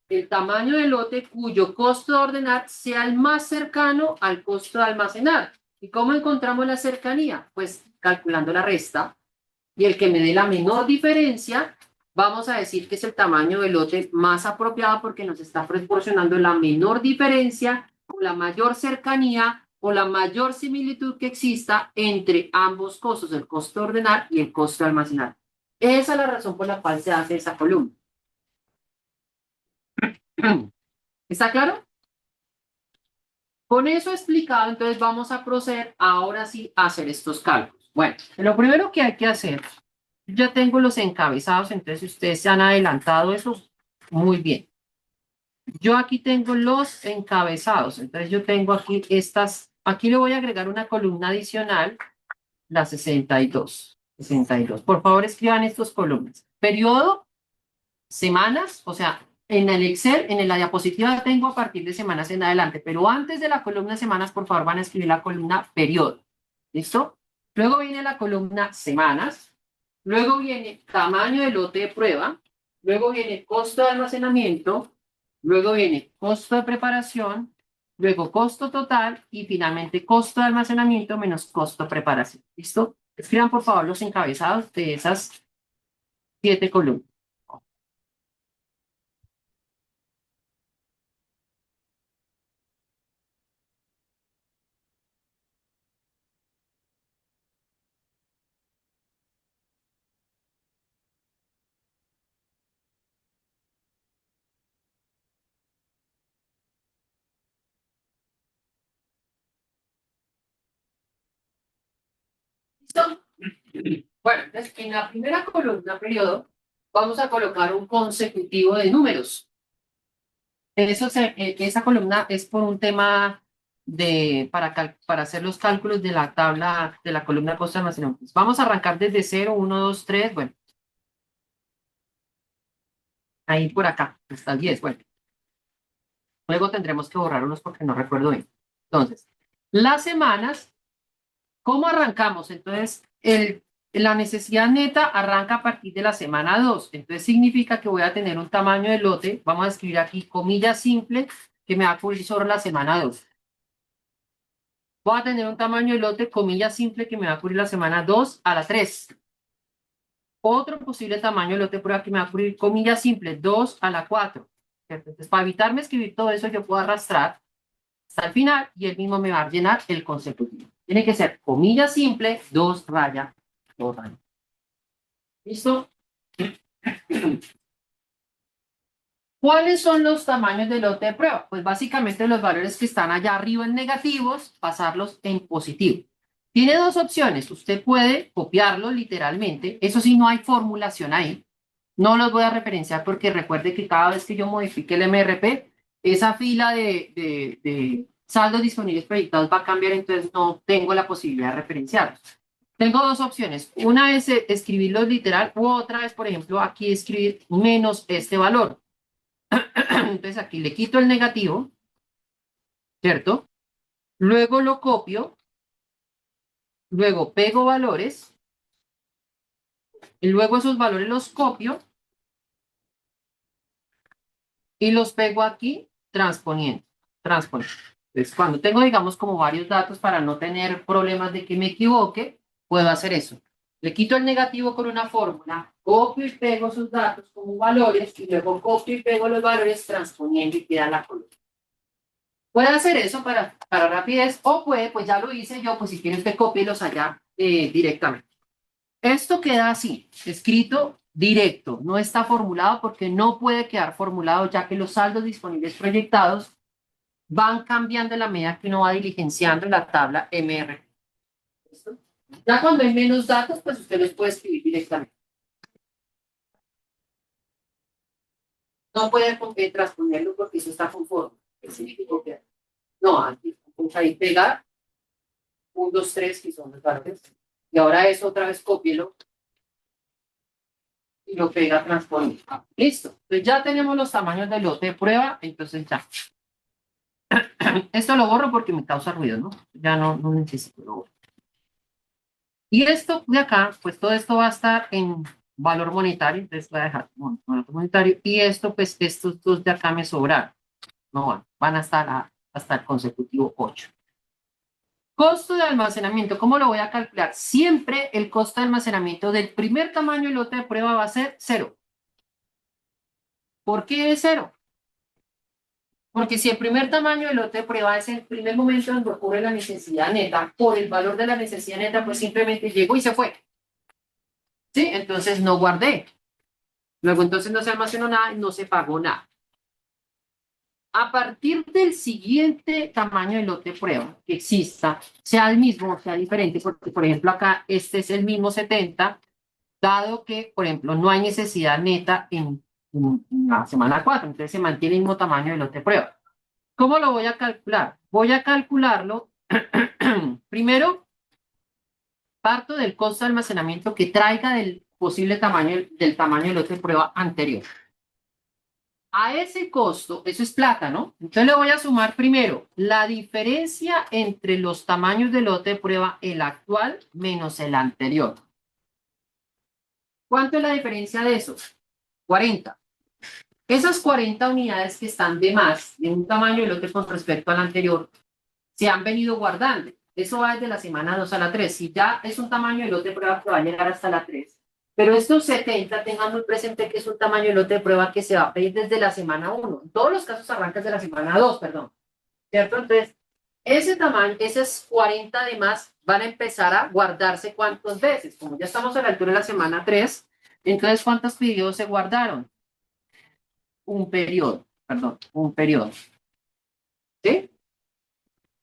el tamaño del lote cuyo costo de ordenar sea el más cercano al costo de almacenar. ¿Y cómo encontramos la cercanía? Pues calculando la resta, y el que me dé la menor diferencia, vamos a decir que es el tamaño del lote más apropiado porque nos está proporcionando la menor diferencia o la mayor cercanía o la mayor similitud que exista entre ambos costos, el costo de ordenar y el costo de almacenar. Esa es la razón por la cual se hace esa columna. ¿Está claro? Con eso explicado, entonces vamos a proceder ahora sí a hacer estos cálculos. Bueno, lo primero que hay que hacer, ya tengo los encabezados, entonces si ustedes se han adelantado eso, muy bien. Yo aquí tengo los encabezados, entonces yo tengo aquí estas, aquí le voy a agregar una columna adicional, la 62. 62. Por favor, escriban estas columnas. Periodo, semanas, o sea, en el Excel, en la diapositiva tengo a partir de semanas en adelante, pero antes de la columna semanas, por favor, van a escribir la columna periodo. ¿Listo? Luego viene la columna semanas, luego viene tamaño de lote de prueba, luego viene costo de almacenamiento, luego viene costo de preparación, luego costo total y finalmente costo de almacenamiento menos costo de preparación. ¿Listo? Escriban, por favor, los encabezados de esas 7 columnas. ¿Listo? Bueno, entonces en la primera columna periodo vamos a colocar un consecutivo de números. Esa columna es por un tema para hacer los cálculos de la tabla de la columna costo de almacenamiento. Vamos a arrancar desde 0, 1, 2, 3, bueno, ahí por acá, hasta el 10, bueno. Luego tendremos que borrar unos porque no recuerdo bien. Entonces, las semanas, ¿cómo arrancamos? Entonces, la necesidad neta arranca a partir de la semana 2. Entonces, significa que voy a tener un tamaño de lote. Vamos a escribir aquí comilla simple que me va a cubrir sobre la semana 2. Voy a tener un tamaño de lote, comilla simple, que me va a cubrir la semana 2 a la 3. Otro posible tamaño de lote prueba que me va a cubrir, comilla simple, 2 a la 4. ¿Cierto? Entonces, para evitarme escribir todo eso, yo puedo arrastrar hasta el final y él mismo me va a llenar el consecutivo. Tiene que ser comilla simple, 2 raya, 2 raya. ¿Listo? ¿Cuáles son los tamaños de lote de prueba? Pues básicamente los valores que están allá arriba en negativos, pasarlos en positivo. Tiene dos opciones. Usted puede copiarlo literalmente. Eso sí, no hay formulación ahí. No los voy a referenciar porque recuerde que cada vez que yo modifique el MRP, esa fila de saldos disponibles proyectados va a cambiar, entonces no tengo la posibilidad de referenciarlos. Tengo dos opciones. Una es escribirlo literal u otra es, por ejemplo, aquí escribir menos este valor. Entonces aquí le quito el negativo, ¿cierto? Luego lo copio, luego pego valores, y luego esos valores los copio y los pego aquí transponiendo, transponiendo. Entonces cuando tengo, digamos, como varios datos para no tener problemas de que me equivoque, puedo hacer eso. Le quito el negativo con una fórmula, copio y pego sus datos como valores y luego copio y pego los valores transponiendo y queda la columna. Puede hacer eso para rapidez o puede, pues ya lo hice yo, pues si quiere usted copielos allá directamente. Esto queda así, escrito directo, no está formulado porque no puede quedar formulado ya que los saldos disponibles proyectados van cambiando en la medida que uno va diligenciando en la tabla MR. ¿Listo? Ya cuando hay menos datos, pues usted los puede escribir directamente. No puede transponerlo porque eso está conforme. ¿Qué significa copiar? No, aquí, ahí pegar, 1, 2, 3, que son los valores. Y ahora eso otra vez cópielo y lo pega, transpone. Listo. Entonces ya tenemos los tamaños del lote de prueba, entonces ya. Esto lo borro porque me causa ruido, ¿no? Ya no necesito lo borro. Y esto de acá, pues todo esto va a estar en valor monetario, entonces voy a dejar valor monetario. Y esto, pues estos dos de acá me sobraron. No van a estar hasta el consecutivo 8. Costo de almacenamiento, ¿cómo lo voy a calcular? Siempre el costo de almacenamiento del primer tamaño del lote de prueba va a ser 0. ¿Por qué es 0? Porque si el primer tamaño del lote de prueba es el primer momento donde ocurre la necesidad neta, por el valor de la necesidad neta, pues simplemente llegó y se fue. ¿Sí? Entonces no guardé. Luego entonces no se almacenó nada y no se pagó nada. A partir del siguiente tamaño de lote de prueba que exista, sea el mismo o sea diferente, porque por ejemplo acá este es el mismo 70, dado que, por ejemplo, no hay necesidad neta en la semana 4, entonces se mantiene el mismo tamaño de lote de prueba. ¿Cómo lo voy a calcular? Voy a calcularlo, primero, parto del costo de almacenamiento que traiga del posible tamaño del tamaño del lote de prueba anterior. A ese costo, eso es plata, ¿no? Entonces le voy a sumar primero la diferencia entre los tamaños del lote de prueba, el actual menos el anterior. ¿Cuánto es la diferencia de esos? 40. Esas 40 unidades que están de más de un tamaño de lote con respecto al anterior se han venido guardando. Eso va desde la semana 2 a la 3. Si ya es un tamaño de lote de prueba que va a llegar hasta la 3. Pero estos 70 tengan muy presente que es un tamaño de lote de prueba que se va a pedir desde la semana 1. En todos los casos arranca desde la semana 2, perdón. ¿Cierto? Entonces, ese tamaño, esas 40 de más van a empezar a guardarse cuántas veces. Como ya estamos a la altura de la semana 3, entonces, ¿cuántos periodos se guardaron? Un periodo, perdón, un periodo. ¿Sí?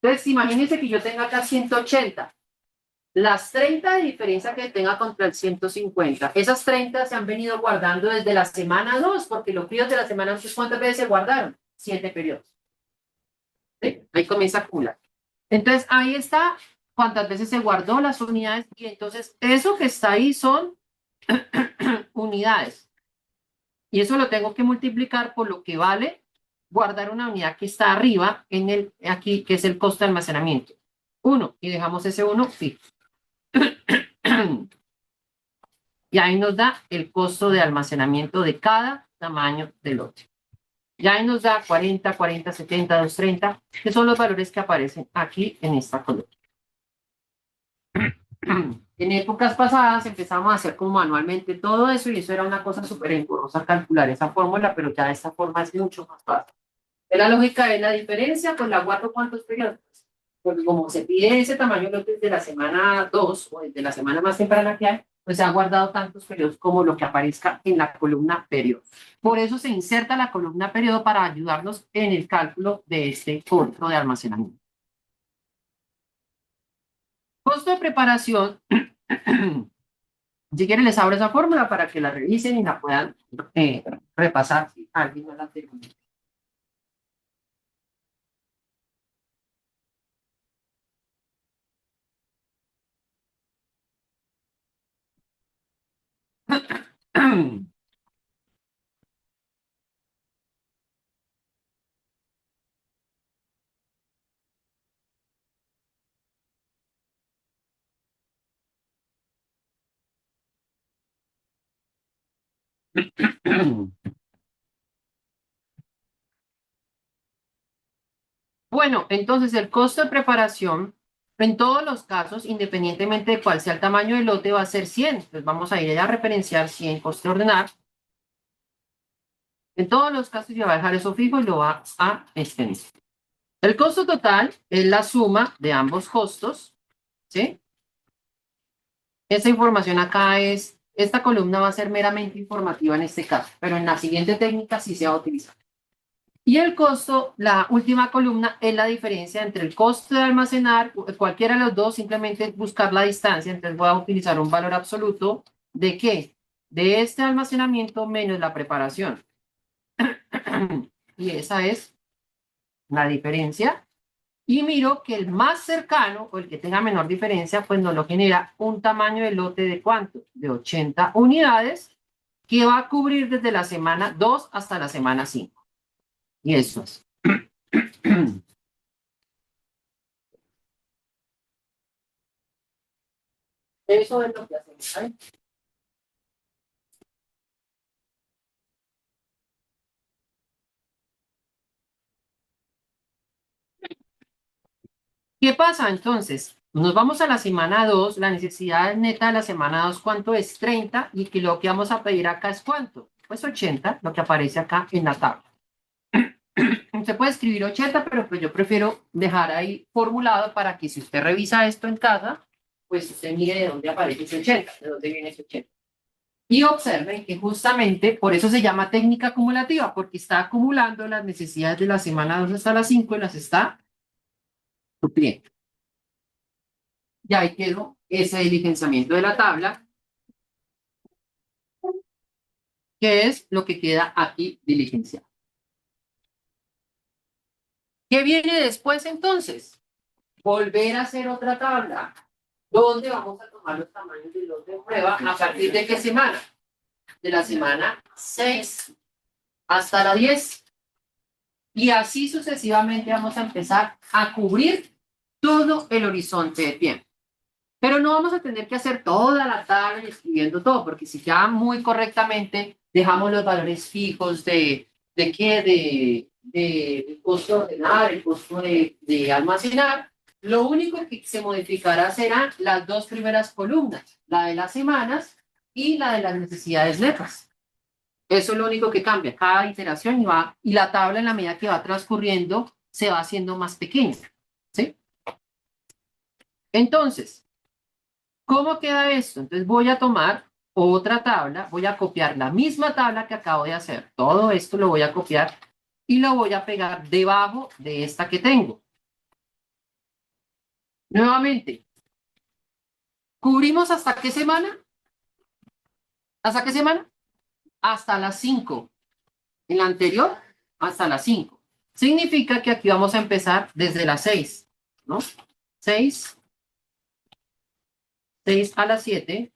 Entonces, imagínense que yo tenga acá 180. Las 30 de diferencia que tenga contra el 150, esas 30 se han venido guardando desde la semana 2, porque los periodos de la semana 2, ¿cuántas veces se guardaron? 7 periodos. ¿Sí? Ahí comienza a acumular. Entonces, ahí está cuántas veces se guardó las unidades, y entonces eso que está ahí son unidades. Y eso lo tengo que multiplicar por lo que vale guardar una unidad que está arriba, aquí, que es el costo de almacenamiento. 1, y dejamos ese 1 fijo. Y ahí nos da el costo de almacenamiento de cada tamaño de lote. Y ahí nos da 40, 40, 70, 230, que son los valores que aparecen aquí en esta columna. En épocas pasadas empezamos a hacer como manualmente todo eso y eso era una cosa súper engorrosa calcular esa fórmula, pero ya esta forma es mucho más fácil. La lógica es la diferencia, pues la guardo cuántos periodos. Porque como se pide ese tamaño desde la semana 2 o desde la semana más temprana que hay, pues se ha guardado tantos periodos como lo que aparezca en la columna periodo. Por eso se inserta la columna periodo para ayudarnos en el cálculo de este costo de almacenamiento. Costo de preparación. Si quieren les abro esa fórmula para que la revisen y la puedan repasar si alguien no la tiene. Bueno, entonces el costo de preparación En todos los casos, independientemente de cuál sea el tamaño del lote, va a ser 100. Entonces vamos a ir a referenciar 100 coste ordenar. En todos los casos ya va a dejar eso fijo y lo va a extender. El costo total es la suma de ambos costos, ¿sí? Esta información acá esta columna va a ser meramente informativa en este caso, pero en la siguiente técnica sí se va a utilizar. Y el costo, la última columna, es la diferencia entre el costo de almacenar, cualquiera de los dos, simplemente buscar la distancia. Entonces voy a utilizar un valor absoluto de ¿qué? De este almacenamiento menos la preparación. Y esa es la diferencia. Y miro que el más cercano, o el que tenga menor diferencia, pues nos lo genera un tamaño de lote de ¿cuánto? De 80 unidades, que va a cubrir desde la semana 2 hasta la semana 5. Y eso es. Eso es lo que hacemos, ¿sabes? ¿Qué pasa entonces? Nos vamos a la semana 2, la necesidad neta de la semana 2, ¿cuánto es? 30, y que lo que vamos a pedir acá es ¿cuánto? Pues 80, lo que aparece acá en la tabla. Usted puede escribir 80, pero pues yo prefiero dejar ahí formulado para que si usted revisa esto en casa, pues usted mire de dónde aparece ese 80, de dónde viene ese 80. Y observen que justamente por eso se llama técnica acumulativa, porque está acumulando las necesidades de la semana 2 hasta la 5 y las está supliendo. Ya ahí quedó ese diligenciamiento de la tabla, que es lo que queda aquí diligenciado. ¿Qué viene después entonces? Volver a hacer otra tabla, donde vamos a tomar los tamaños de los de prueba a partir de qué semana. De la semana 6 hasta la 10. Y así sucesivamente vamos a empezar a cubrir todo el horizonte de tiempo. Pero no vamos a tener que hacer toda la tabla y escribiendo todo, porque si ya muy correctamente dejamos los valores fijos de costo de ordenar, el costo de almacenar, lo único que se modificará serán las dos primeras columnas, la de las semanas y la de las necesidades netas. Eso es lo único que cambia. Cada iteración y la tabla en la medida que va transcurriendo se va haciendo más pequeña. ¿Sí? Entonces, ¿cómo queda esto? Entonces voy a tomar otra tabla, voy a copiar la misma tabla que acabo de hacer. Todo esto lo voy a copiar y lo voy a pegar debajo de esta que tengo. Nuevamente, ¿cubrimos hasta qué semana? ¿Hasta qué semana? Hasta las 5. En la anterior, hasta las 5. Significa que aquí vamos a empezar desde las 6, ¿no? 6 a las 7,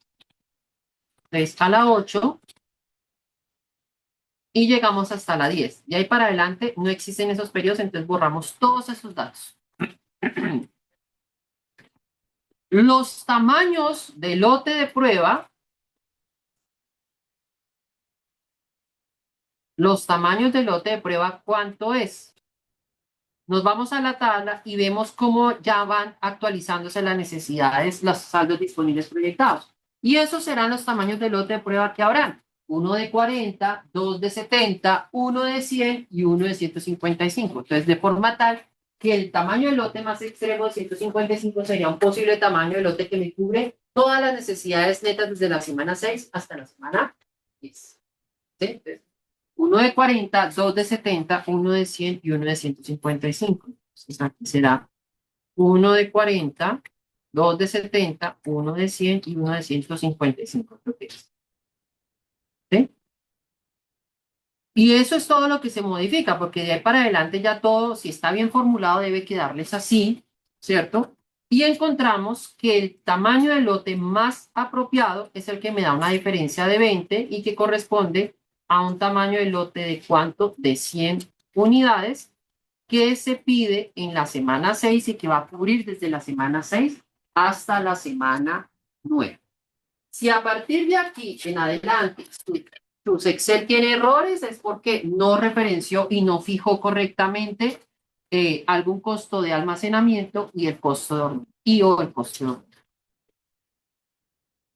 6 a la 8 y llegamos hasta la 10. Y ahí para adelante no existen esos periodos, entonces borramos todos esos datos. Los tamaños del lote de prueba, ¿cuánto es? Nos vamos a la tabla y vemos cómo ya van actualizándose las necesidades, los saldos disponibles proyectados. Y esos serán los tamaños del lote de prueba que habrán. Uno de 40, dos de 70, uno de 100 y uno de 155. Entonces, de forma tal que el tamaño del lote más extremo de 155 sería un posible tamaño de lote que me cubre todas las necesidades netas desde la semana 6 hasta la semana 10. ¿Sí? Entonces, uno de 40, dos de 70, uno de 100 y uno de 155. Entonces aquí será uno de 40, dos de 70, uno de 100 y uno de 155. Creo que es. ¿Sí? Y eso es todo lo que se modifica, porque de ahí para adelante ya todo, si está bien formulado, debe quedarles así, ¿cierto? Y encontramos que el tamaño del lote más apropiado es el que me da una diferencia de 20 y que corresponde a un tamaño de lote de ¿cuánto? De 100 unidades que se pide en la semana 6 y que va a cubrir desde la semana 6 hasta la semana 9. Si a partir de aquí en adelante tus Excel tiene errores, es porque no referenció y no fijó correctamente algún costo de almacenamiento y el costo de horno. y o el costo de nómina.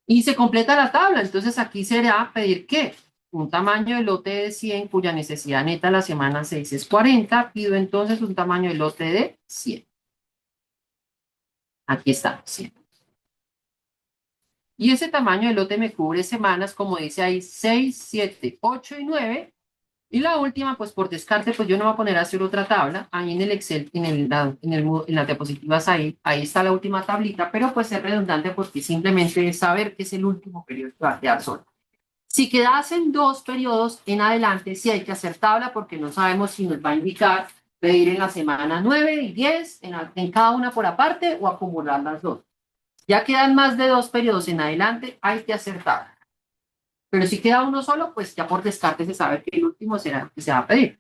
Y se completa la tabla, entonces aquí será pedir ¿qué? Un tamaño de lote de 100 cuya necesidad neta la semana 6 es 40, pido entonces un tamaño de lote de 100. Aquí está, 100. Y ese tamaño de lote me cubre semanas, como dice ahí, 6, 7, 8 y 9. Y la última, pues por descarte, pues yo no voy a poner a hacer otra tabla. Ahí en el Excel, en las diapositivas ahí está la última tablita, pero pues es redundante porque simplemente es saber que es el último periodo que va a quedar solo. Si quedasen 2 periodos en adelante, sí hay que hacer tabla porque no sabemos si nos va a indicar pedir en la semana 9 y 10, en cada una por aparte o acumular las dos. Ya quedan más de 2 periodos en adelante, hay que hacer tabla. Pero si queda uno solo, pues ya por descarte se sabe que el último será el que se va a pedir.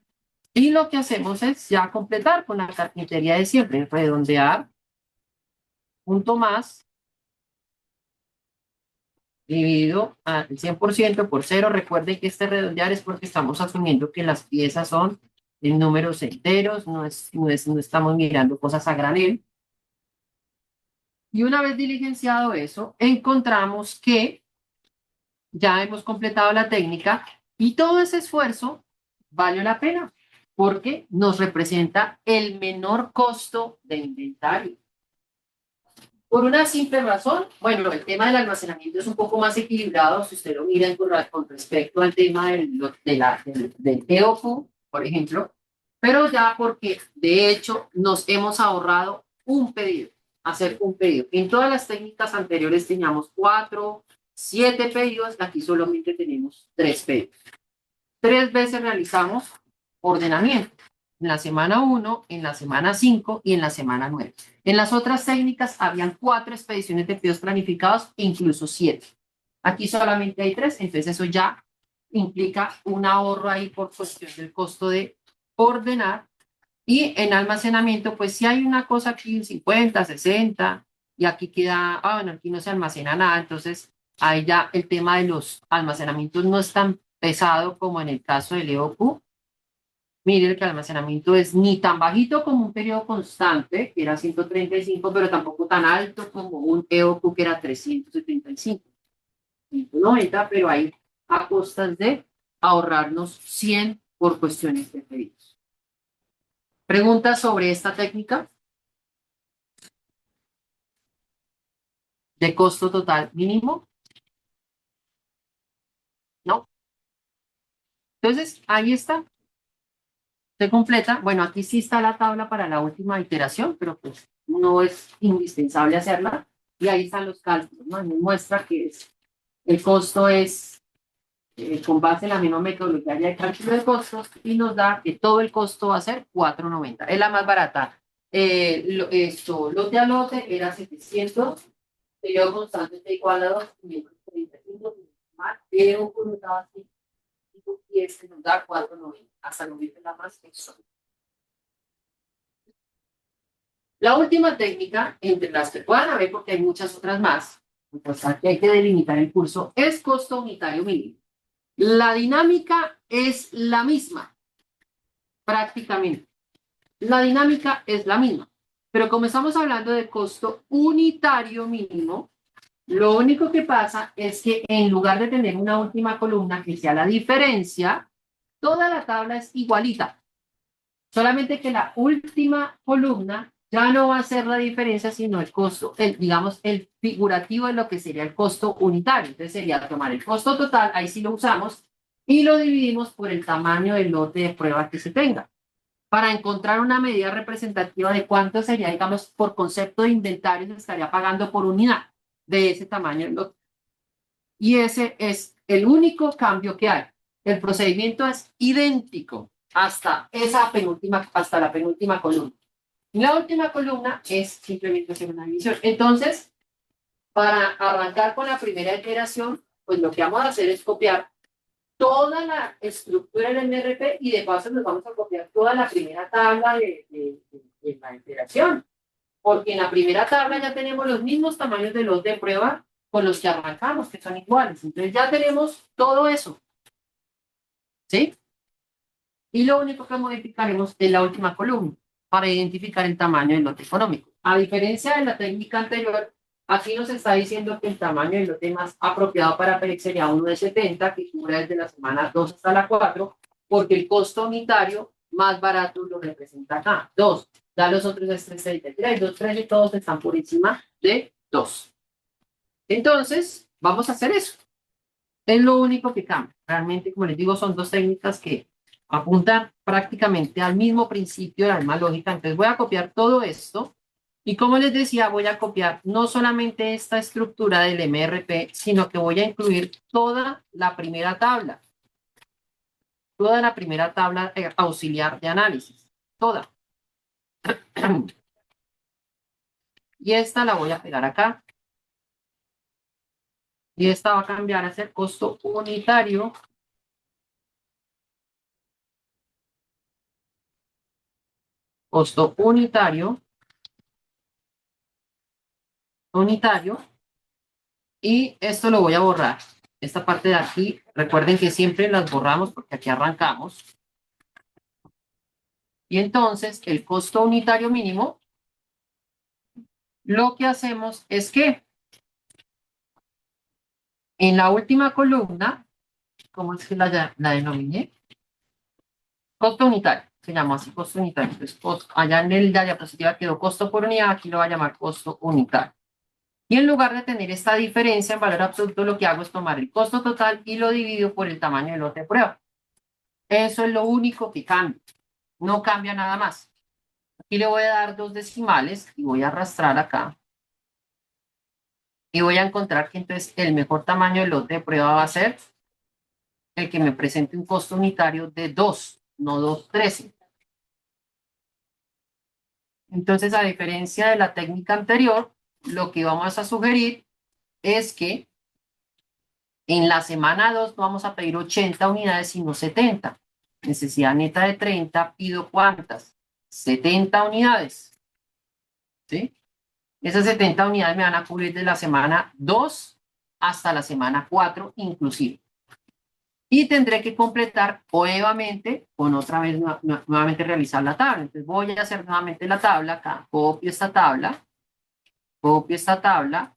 Y lo que hacemos es ya completar con la carpintería de siempre, redondear, punto más, dividido al 100% por 0. Recuerden que este redondear es porque estamos asumiendo que las piezas son en números enteros, no estamos mirando cosas a granel. Y una vez diligenciado eso, encontramos que ya hemos completado la técnica y todo ese esfuerzo valió la pena porque nos representa el menor costo de inventario. Por una simple razón, bueno, el tema del almacenamiento es un poco más equilibrado si usted lo mira con respecto al tema del EOQ, por ejemplo, pero ya porque de hecho nos hemos ahorrado un pedido, hacer un pedido. En todas las técnicas anteriores teníamos 4, 7 pedidos, aquí solamente tenemos 3 pedidos. 3 veces realizamos ordenamiento, en la semana 1, en la semana 5 y en la semana 9. En las otras técnicas habían 4 expediciones de pedidos planificados, incluso 7. Aquí solamente hay 3, entonces eso ya implica un ahorro ahí por cuestión del costo de ordenar. Y en almacenamiento, pues si hay una cosa aquí, 50, 60, y aquí queda, bueno, aquí no se almacena nada, entonces ahí ya el tema de los almacenamientos no es tan pesado como en el caso del EOQ. Mire que el almacenamiento es ni tan bajito como un periodo constante, que era 135, pero tampoco tan alto como un EOQ que era 375. 190, pero ahí a costas de ahorrarnos 100 por cuestiones de pedidos. ¿Preguntas sobre esta técnica? ¿De costo total mínimo? ¿No? Entonces, ahí está. Se completa. Bueno, aquí sí está la tabla para la última iteración, pero pues no es indispensable hacerla. Y ahí están los cálculos, ¿no? Nos muestra que el costo es con base en la misma metodología de cálculo de costos y nos da que todo el costo va a ser 4.90. Es la más barata. Lote a lote era 700, periodo constante está igual a 235, más, pero por un lado así, y este nos da 4.90, hasta 90 la más exótica. La última técnica, entre las que puedan haber, porque hay muchas otras más, pues aquí hay que delimitar el curso, es costo unitario mínimo. La dinámica es la misma, prácticamente. La dinámica es la misma, pero como estamos hablando de costo unitario mínimo, lo único que pasa es que en lugar de tener una última columna que sea la diferencia, toda la tabla es igualita. Solamente que la última columna ya no va a ser la diferencia, sino el costo, digamos, el figurativo de lo que sería el costo unitario. Entonces sería tomar el costo total, ahí sí lo usamos, y lo dividimos por el tamaño del lote de prueba que se tenga, para encontrar una medida representativa de cuánto sería, digamos, por concepto de inventario, se estaría pagando por unidad de ese tamaño del lote. Y ese es el único cambio que hay. El procedimiento es idéntico hasta la penúltima columna. Y la última columna es simplemente hacer una división. Entonces, para arrancar con la primera iteración, pues lo que vamos a hacer es copiar toda la estructura del MRP y de paso nos vamos a copiar toda la primera tabla de la iteración. Porque en la primera tabla ya tenemos los mismos tamaños de los de prueba con los que arrancamos, que son iguales. Entonces ya tenemos todo eso. ¿Sí? Y lo único que modificaremos es la última columna para identificar el tamaño del lote económico. A diferencia de la técnica anterior, aquí nos está diciendo que el tamaño del lote más apropiado para PEREC sería uno de 70, que cubre desde la semana 2 hasta la 4, porque el costo unitario más barato lo representa acá, 2. Da los otros es 3.33, 2.13 y todos están por encima de 2. Entonces, vamos a hacer eso. Es lo único que cambia. Realmente, como les digo, son dos técnicas que apuntan prácticamente al mismo principio, a la misma lógica. Entonces voy a copiar todo esto y como les decía, voy a copiar no solamente esta estructura del MRP, sino que voy a incluir toda la primera tabla. Toda la primera tabla auxiliar de análisis. Toda. Y esta la voy a pegar acá. Y esta va a cambiar a ser costo unitario. Costo unitario. Y esto lo voy a borrar. Esta parte de aquí, recuerden que siempre las borramos porque aquí arrancamos. Y entonces el costo unitario mínimo, lo que hacemos es que en la última columna, ¿cómo es que la denominé? Costo unitario, se llama así, costo unitario. Entonces, allá en la diapositiva quedó costo por unidad, aquí lo voy a llamar costo unitario. Y en lugar de tener esta diferencia en valor absoluto, lo que hago es tomar el costo total y lo divido por el tamaño del lote de prueba. Eso es lo único que cambia. No cambia nada más. Aquí le voy a dar 2 decimales y voy a arrastrar acá. Y voy a encontrar que entonces el mejor tamaño del lote de prueba va a ser el que me presente un costo unitario de 2, no 2.13. Entonces, a diferencia de la técnica anterior, lo que vamos a sugerir es que en la semana 2 no vamos a pedir 80 unidades, sino 70. Necesidad neta de 30, pido ¿cuántas? 70 unidades. ¿Sí? Esas 70 unidades me van a cubrir de la semana 2 hasta la semana 4 inclusive. Y tendré que completar nuevamente con otra vez nuevamente realizar la tabla. Entonces voy a hacer nuevamente la tabla acá. Copio esta tabla,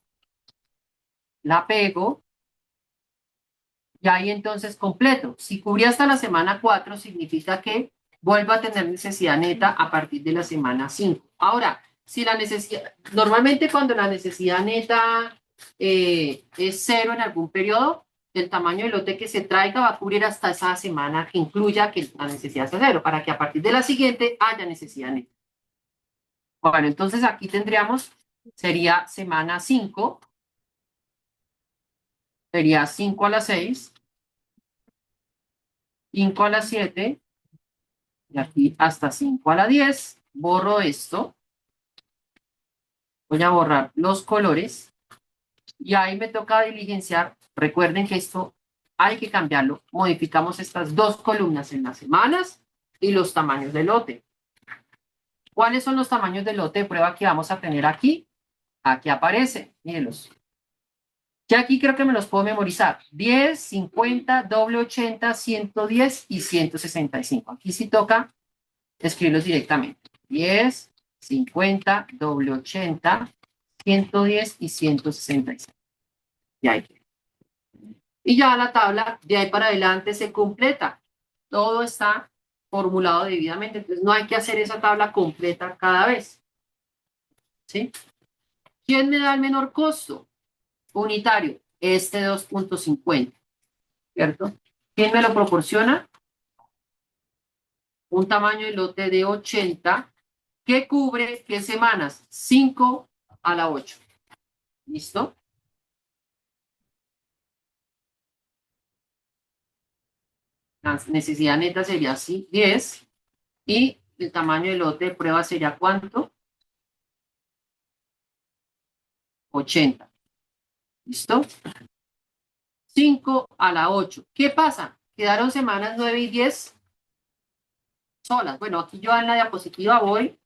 la pego y ahí entonces completo. Si cubrí hasta la semana 4 significa que vuelvo a tener necesidad neta a partir de la semana 5. Ahora, si la necesidad, normalmente cuando la necesidad neta es 0 en algún periodo, el tamaño del lote que se traiga va a cubrir hasta esa semana que incluya que la necesidad sea 0, para que a partir de la siguiente haya necesidad neta. Bueno, entonces aquí tendríamos, sería semana 5, sería 5 a las 6, 5 a las 7, y aquí hasta 5 a la 10, borro esto, voy a borrar los colores, y ahí me toca diligenciar. Recuerden que esto hay que cambiarlo. Modificamos estas 2 columnas en las semanas y los tamaños del lote. ¿Cuáles son los tamaños del lote de prueba que vamos a tener aquí? Aquí aparece, mírenlos. Ya aquí creo que me los puedo memorizar. 10, 50, doble 80, 110 y 165. Aquí sí toca escribirlos directamente. 10, 50, doble 80, 110 y 165. Y ahí. Y ya la tabla de ahí para adelante se completa. Todo está formulado debidamente. Entonces no hay que hacer esa tabla completa cada vez. ¿Sí? ¿Quién me da el menor costo? Unitario. Este 2.50. ¿Cierto? ¿Quién me lo proporciona? Un tamaño de lote de 80. ¿Qué cubre qué semanas? 5 a la 8. ¿Listo? La necesidad neta sería así, 10. Y el tamaño del lote de prueba sería ¿cuánto? 80. ¿Listo? 5 a la 8. ¿Qué pasa? Quedaron semanas 9 y 10 solas. Bueno, aquí yo en la diapositiva voy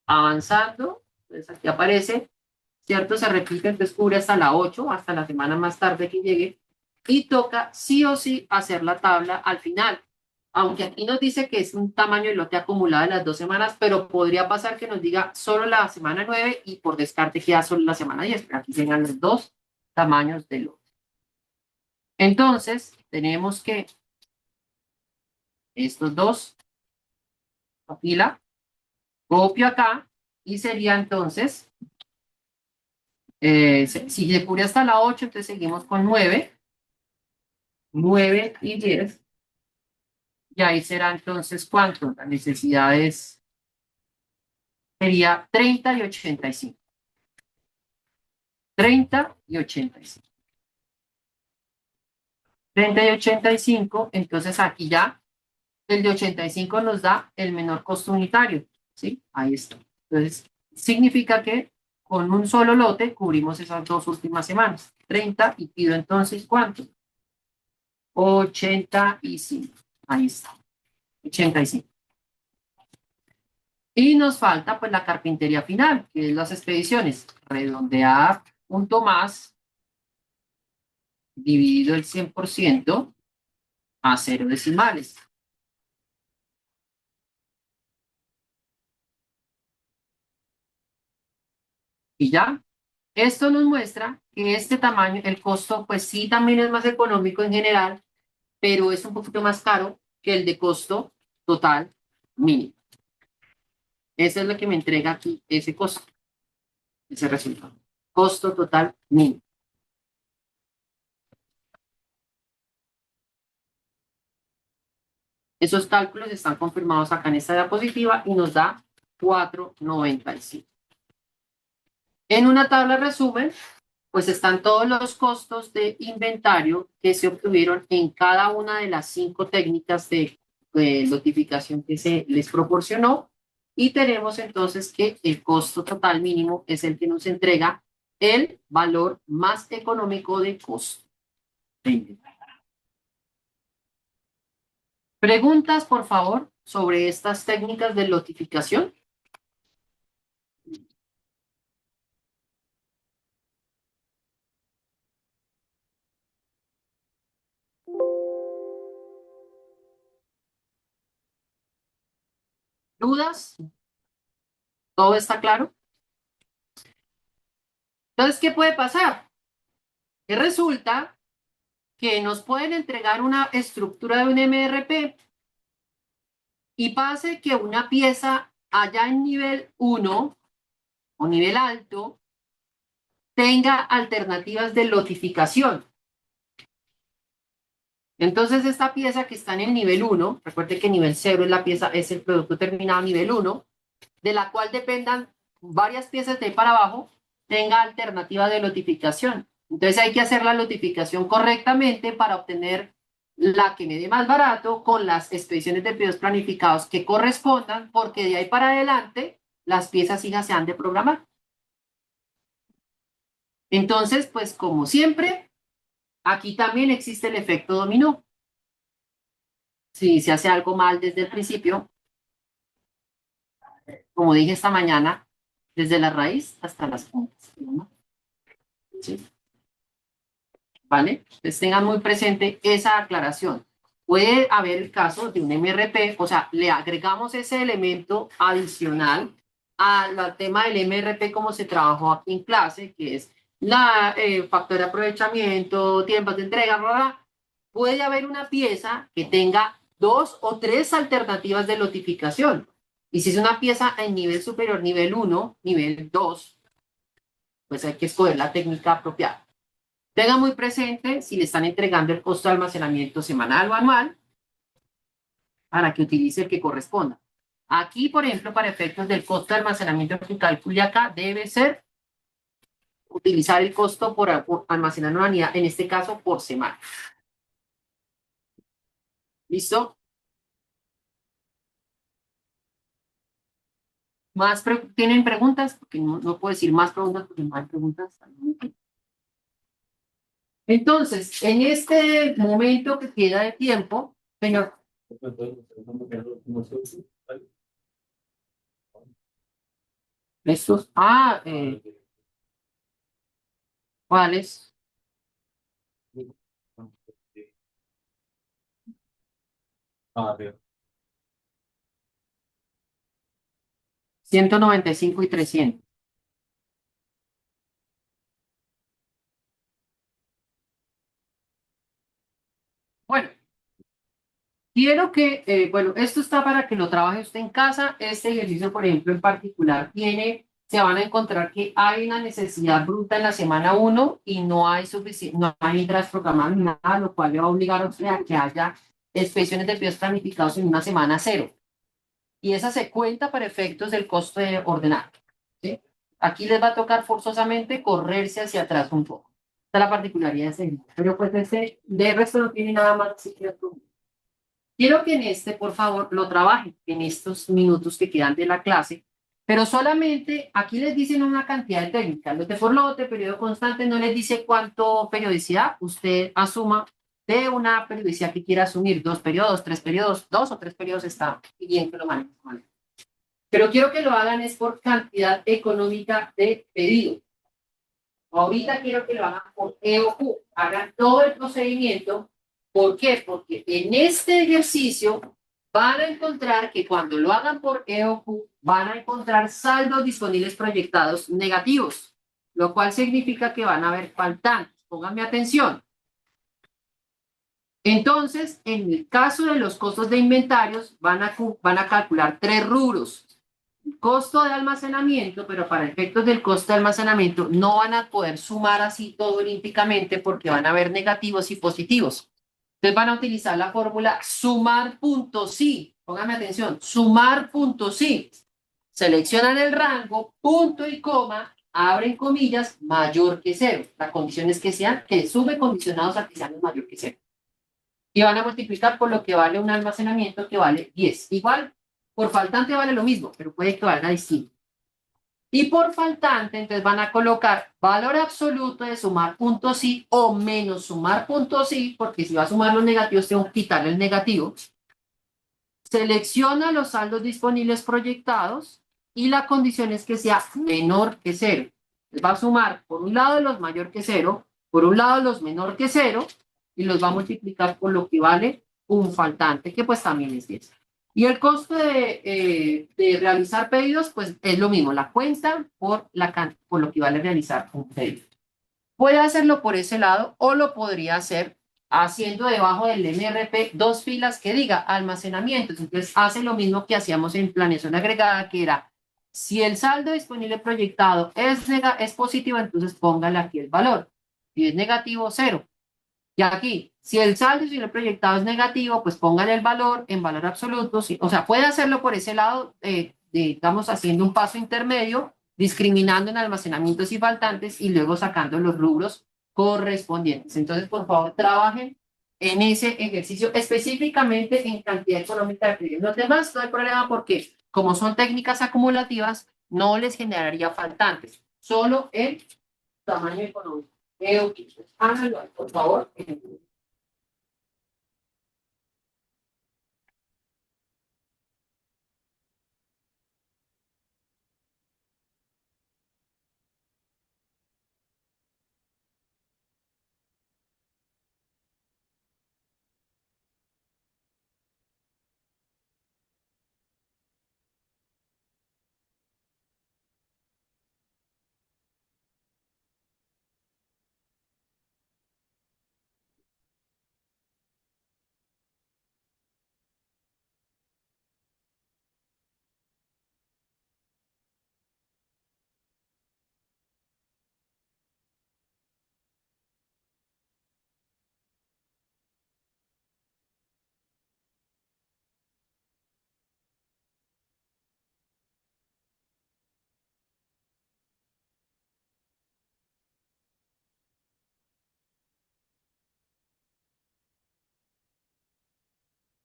avanzando. Entonces aquí aparece, ¿cierto? Se repite, entonces cubre hasta la 8, hasta la semana más tarde que llegue. Y toca sí o sí hacer la tabla al final. aunque aquí nos dice que es un tamaño de lote acumulado de las 2 semanas, pero podría pasar que nos diga solo la semana 9 y por descarte queda solo la semana 10, pero aquí serían los dos tamaños de lote. Entonces, tenemos que estos dos, la fila, copio acá y sería entonces, si se cubre hasta la 8, entonces seguimos con 9, 9 y 10. Y ahí será entonces, ¿cuánto? La necesidad sería 30 y 85. 30 y 85. 30 y 85, entonces aquí ya el de 85 nos da el menor costo unitario, ¿sí? Ahí está. Entonces, significa que con un solo lote cubrimos esas 2 últimas semanas. 30 y pido entonces, ¿cuánto? 85. Ahí está. 85. Y nos falta pues la carpintería final, que es las expediciones. Redondear punto más dividido el 100% a 0 decimales. Y ya, esto nos muestra que este tamaño, el costo, pues sí, también es más económico en general, pero es un poquito más caro que el de costo total mínimo. Eso es lo que me entrega aquí ese costo, ese resultado. Costo total mínimo. Esos cálculos están confirmados acá en esta diapositiva y nos da 4.95. En una tabla resumen, pues están todos los costos de inventario que se obtuvieron en cada una de las 5 técnicas de notificación que se les proporcionó. Y tenemos entonces que el costo total mínimo es el que nos entrega el valor más económico de costo. Preguntas, por favor, sobre estas técnicas de notificación. ¿Dudas? ¿Todo está claro? Entonces, ¿qué puede pasar? Que resulta que nos pueden entregar una estructura de un MRP y pase que una pieza allá en nivel 1 o nivel alto tenga alternativas de lotificación. Entonces, esta pieza que está en el nivel 1, recuerde que nivel 0 es la pieza, es el producto terminado nivel 1, de la cual dependan varias piezas de ahí para abajo, tenga alternativa de lotificación. Entonces hay que hacer la lotificación correctamente para obtener la que me dé más barato con las expediciones de pedidos planificados que correspondan, porque de ahí para adelante las piezas hijas se han de programar. Entonces, pues como siempre, aquí también existe el efecto dominó. Si se hace algo mal desde el principio, como dije esta mañana, desde la raíz hasta las puntas, ¿no? ¿Sí? ¿Vale? Entonces tengan muy presente esa aclaración. Puede haber el caso de un MRP, o sea, le agregamos ese elemento adicional al tema del MRP como se trabajó aquí en clase, que es la factor de aprovechamiento, tiempos de entrega, bla, bla. Puede haber una pieza que tenga 2 o 3 alternativas de notificación. Y si es una pieza en nivel superior, nivel 1, nivel 2, pues hay que escoger la técnica apropiada. Tenga muy presente si le están entregando el costo de almacenamiento semanal o anual para que utilice el que corresponda. Aquí, por ejemplo, para efectos del costo de almacenamiento que calcule acá, debe ser utilizar el costo por almacenar una unidad, en este caso por semana. ¿Listo? ¿Tienen preguntas? Porque no puedo decir más preguntas porque no hay preguntas. Entonces, en este momento que queda de tiempo, señor, estos, ¿cuáles? Arriba. 195 y 300. Bueno, quiero que, bueno, esto está para que lo trabaje usted en casa. Este ejercicio, por ejemplo, en particular, se van a encontrar que hay una necesidad bruta en la semana uno y no hay suficiente, no hay entradas programadas ni nada, lo cual le va a obligar a usted a que haya expediciones de envíos planificados en una semana cero. Y esa se cuenta para efectos del costo de ordenar. ¿Sí? Aquí les va a tocar forzosamente correrse hacia atrás un poco. Esta es la particularidad de este ejercicio. Pero pues de resto no tiene nada más. Así que quiero que en este, por favor, lo trabajen en estos minutos que quedan de la clase, pero solamente aquí les dicen una cantidad de técnicas. Los de for lote, periodo constante, no les dice cuánto periodicidad usted asuma de una periodicidad que quiera asumir, 2 periodos, 3 periodos, 2 o 3 periodos está bien que lo manejen. ¿Vale? Pero quiero que lo hagan es por cantidad económica de pedido. Ahorita quiero que lo hagan por EOQ, hagan todo el procedimiento. ¿Por qué? Porque en este ejercicio van a encontrar que cuando lo hagan por EOQ, van a encontrar saldos disponibles proyectados negativos, lo cual significa que van a haber faltantes. Pónganme atención. Entonces, en el caso de los costos de inventarios, van a calcular 3 rubros. Costo de almacenamiento, pero para efectos del costo de almacenamiento no van a poder sumar así todo olímpicamente porque van a haber negativos y positivos. Entonces van a utilizar la fórmula sumar punto sí. Póngame atención, sumar punto sí. Seleccionan el rango, punto y coma, abren comillas, mayor que cero. La condición es que sean, que sume condicionados a que sean mayor que cero. Y van a multiplicar por lo que vale un almacenamiento que vale 10. Igual, por faltante vale lo mismo, pero puede que valga distinto. Y por faltante, entonces van a colocar valor absoluto de sumar puntos sí o menos sumar puntos sí, porque si va a sumar los negativos, tengo que quitarle el negativo. Selecciona los saldos disponibles proyectados y la condición es que sea menor que cero. Va a sumar por un lado los mayor que cero, por un lado los menor que cero, y los va a multiplicar por lo que vale un faltante, que pues también es 10. Y el costo de realizar pedidos, pues es lo mismo, la cuenta por lo que vale realizar un pedido. Puede hacerlo por ese lado o lo podría hacer haciendo debajo del MRP 2 filas que diga almacenamiento. Entonces hace lo mismo que hacíamos en planeación agregada, que era si el saldo disponible proyectado es positivo, entonces póngale aquí el valor. Si es negativo, cero. Y aquí, si el saldo disponible proyectado es negativo, pues póngale el valor en valor absoluto. Sí. O sea, puede hacerlo por ese lado, digamos, haciendo un paso intermedio, discriminando en almacenamientos y faltantes y luego sacando los rubros correspondientes. Entonces, por favor, trabajen en ese ejercicio específicamente en cantidad económica de pedidos. Los demás no hay problema porque como son técnicas acumulativas, no les generaría faltantes, solo el tamaño económico. Háganlo, por favor.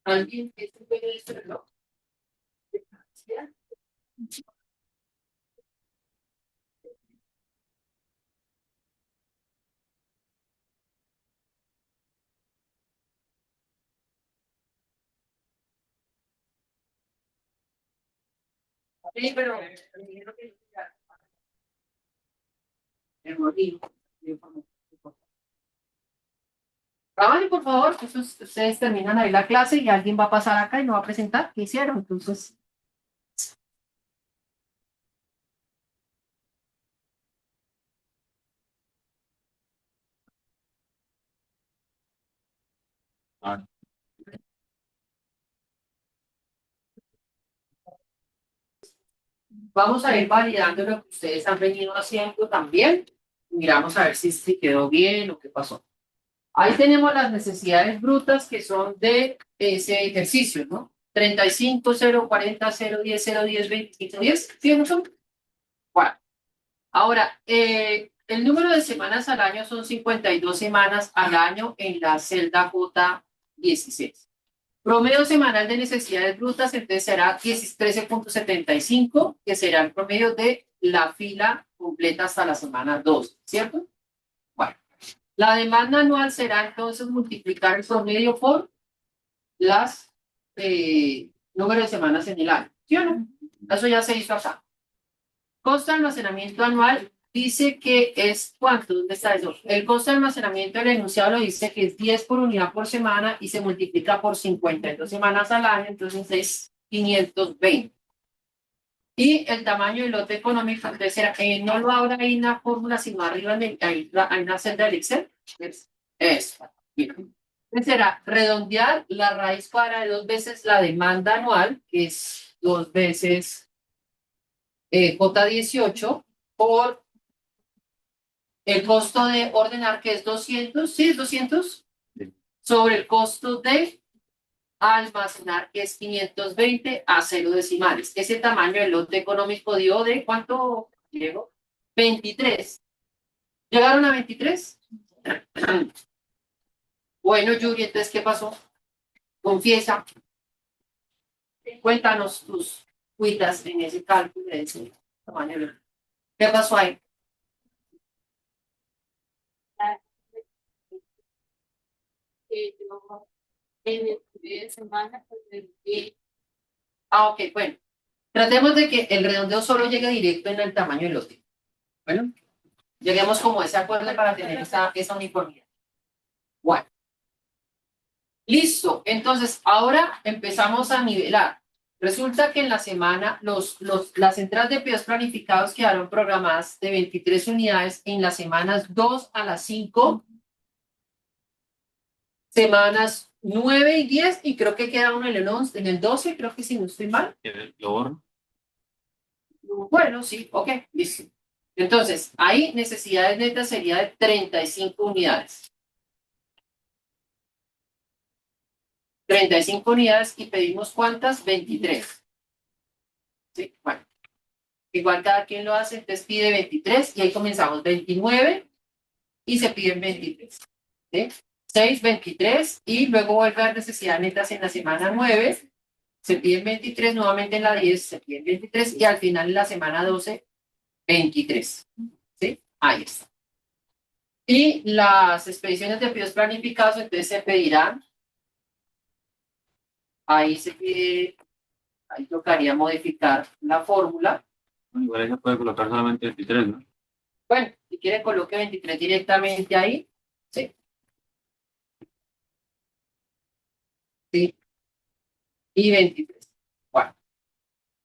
¿Alguien que se puede hacerlo? Sí, pero primero que el motivo. Trabajen, por favor, que ustedes terminan ahí la clase y alguien va a pasar acá y no va a presentar qué hicieron. Entonces, Ah, vamos a ir validando lo que ustedes han venido haciendo también. Miramos a ver si quedó bien o qué pasó. Ahí tenemos las necesidades brutas que son de ese ejercicio, ¿no? 35, 0, 40, 0, 10, 0, 10, 25, 10. ¿Sí o no son? Bueno, ahora, el número de semanas al año son 52 semanas al año en la celda J16. Promedio semanal de necesidades brutas, entonces será 13.75, que será el promedio de la fila completa hasta la semana 2, ¿cierto? Bueno, la demanda anual será entonces multiplicar el promedio por las número de semanas en el año, ¿sí o no? Eso ya se hizo acá. Costo de almacenamiento anual dice que es, ¿cuánto? ¿Dónde está eso? El costo de almacenamiento del enunciado lo dice que es 10 por unidad por semana y se multiplica por 52 semanas al año, entonces es 520. Y el tamaño del lote económico, entonces será, no lo habrá ahí en la fórmula, sino arriba en la celda del Excel. Es, mira. Entonces será redondear la raíz cuadrada de 2 veces la demanda anual, que es 2 veces J18, por el costo de ordenar, que es 200, ¿sí es 200? sí. Sobre el costo de almacenar, que es 520 a 0 decimales. Ese tamaño del lote económico dio de ¿cuánto llegó? 23. ¿Llegaron a 23? Bueno, Yuri, entonces, ¿qué pasó? Confiesa, cuéntanos tus cuitas en ese cálculo de ese tamaño. ¿Qué pasó ahí? Ah, ok, bueno. Tratemos de que el redondeo solo llegue directo en el tamaño del lote. Bueno, lleguemos como a ese acuerdo para tener esa uniformidad. Bueno, listo. Entonces, ahora empezamos a nivelar. Resulta que en la semana las entradas de pedidos planificados quedaron programadas de 23 unidades en las semanas 2 a las 5, semanas 9 y 10, y creo que queda uno en el 12, creo que si no estoy mal. Lo borro. Bueno, sí, ok, listo. Entonces, ahí necesidades netas sería de 35 unidades. 35 unidades y pedimos ¿cuántas? 23. Sí, bueno. Igual cada quien lo hace, entonces pide 23 y ahí comenzamos 29 y se piden 23. ¿Sí? 6, 23 y luego vuelve a dar necesidades netas en la semana 9, se piden 23, nuevamente en la 10 se piden 23 y al final en la semana 12, 23. ¿Sí? Ahí está. Y las expediciones de pedidos planificados, entonces se pedirán, ahí se pide, ahí tocaría modificar la fórmula. Igual ella puede colocar solamente 23, ¿no? Bueno, si quiere coloque 23 directamente ahí, ¿sí? Sí, y 23. Bueno,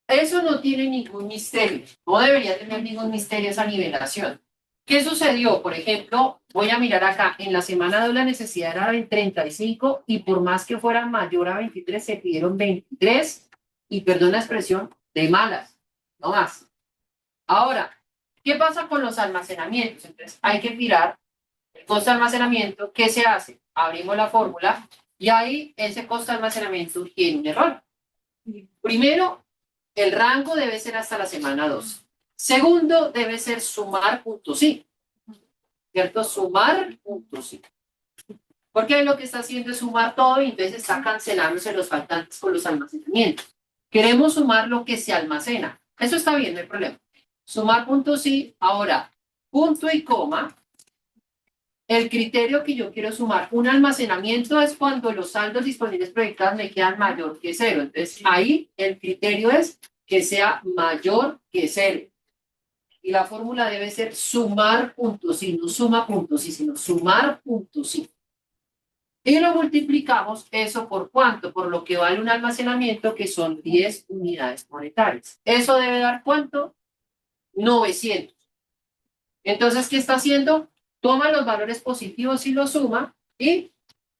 eso no tiene ningún misterio, no debería tener ningún misterio esa nivelación. ¿Qué sucedió? Por ejemplo, voy a mirar acá, en la semana 2 la necesidad era de 35 y por más que fuera mayor a 23 se pidieron 23 y perdón la expresión, de malas, no más. Ahora, ¿qué pasa con los almacenamientos? Entonces, hay que mirar el costo de almacenamiento. ¿Qué se hace? Abrimos la fórmula y ahí ese costo de almacenamiento tiene un error. Primero, el rango debe ser hasta la semana 2. Segundo, debe ser sumar punto sí. ¿Cierto? Sumar punto sí. Porque lo que está haciendo es sumar todo y entonces está cancelándose los faltantes con los almacenamientos. Queremos sumar lo que se almacena. Eso está bien, no hay problema. Sumar punto sí. Ahora, punto y coma. El criterio que yo quiero sumar, un almacenamiento es cuando los saldos disponibles proyectados me quedan mayor que cero. Entonces, ahí el criterio es que sea mayor que cero. Y la fórmula debe ser sumar puntos, sí, no suma puntos, sí, sino sumar puntos, sí. Y lo multiplicamos eso por cuánto, por lo que vale un almacenamiento, que son 10 unidades monetarias. Eso debe dar cuánto, 900. Entonces, ¿qué está haciendo? Toma los valores positivos y los suma y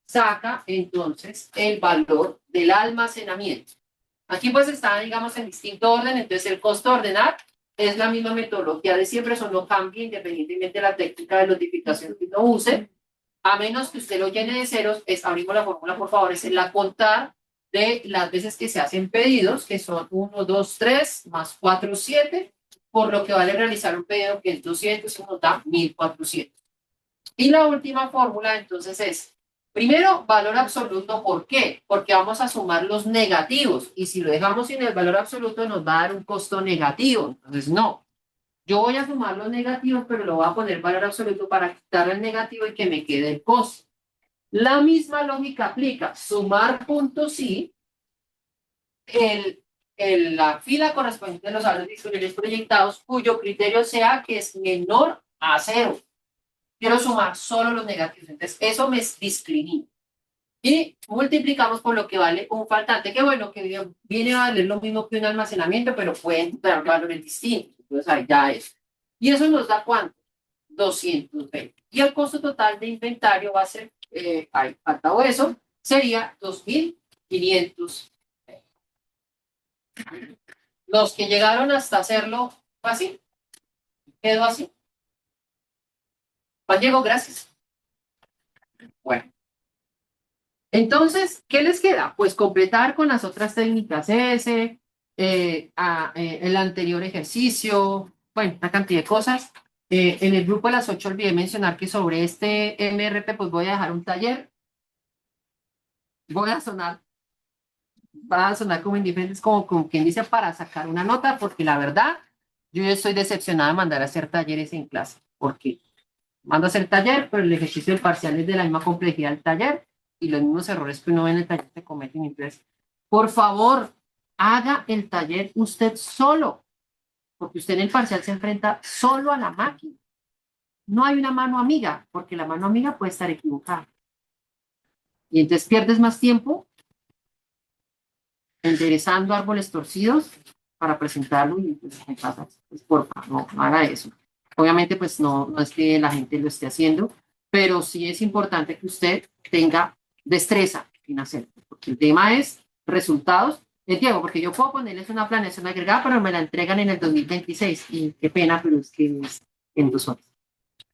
saca entonces el valor del almacenamiento. Aquí pues está, digamos, en distinto orden, entonces el costo de ordenar es la misma metodología de siempre, eso no cambia independientemente de la técnica de notificación que uno use, a menos que usted lo llene de ceros. Abrimos la fórmula, por favor, es la contar de las veces que se hacen pedidos, que son 1, 2, 3, más 4, 7, por lo que vale realizar un pedido que es 200 y nos da 1400. Y la última fórmula entonces es, primero, valor absoluto. ¿Por qué? Porque vamos a sumar los negativos, y si lo dejamos sin el valor absoluto nos va a dar un costo negativo. Entonces, no. Yo voy a sumar los negativos, pero lo voy a poner valor absoluto para quitar el negativo y que me quede el costo. La misma lógica aplica. Sumar puntos sí, la fila correspondiente a los valores disponibles proyectados, cuyo criterio sea que es menor a 0. Quiero sumar solo los negativos, entonces eso me discrimina. Y multiplicamos por lo que vale un faltante, que bueno, que viene a valer lo mismo que un almacenamiento, pero pueden dar valores distintos. Entonces ahí ya es. Y eso nos da ¿cuánto? 220. Y el costo total de inventario va a ser, ahí faltado eso, sería 2500. Los que llegaron hasta hacerlo así, quedó así. Juan Diego, gracias. Bueno. Entonces, ¿qué les queda? Pues completar con las otras técnicas el anterior ejercicio, bueno, una cantidad de cosas. En el grupo de las 8 olvidé mencionar que sobre este MRP pues voy a dejar un taller. Va a sonar como indiferentes, como quien dice, para sacar una nota, porque la verdad, yo estoy decepcionada de mandar a hacer talleres en clase, porque mando a hacer taller, pero el ejercicio del parcial es de la misma complejidad del taller y los mismos errores que uno ve en el taller se cometen. Entonces, por favor, haga el taller usted solo, porque usted en el parcial se enfrenta solo a la máquina. No hay una mano amiga, porque la mano amiga puede estar equivocada. Y entonces pierdes más tiempo enderezando árboles torcidos para presentarlo y pues, ¿qué pasa? Pues por favor, no haga eso. Obviamente, pues no es que la gente lo esté haciendo, pero sí es importante que usted tenga destreza en hacerlo, porque el tema es resultados. Entiendo, porque yo puedo ponerles una planeación agregada, pero me la entregan en el 2026 y qué pena, pero es que es en 2 horas.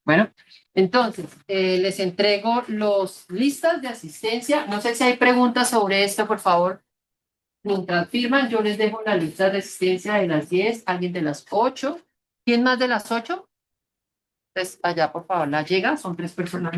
Bueno, entonces, les entrego los listas de asistencia. No sé si hay preguntas sobre esto, por favor. Mientras firman, yo les dejo la lista de asistencia de las 10, alguien de las 8. ¿Quién más de las 8? Pues allá, por favor, la llega, son 3 personas.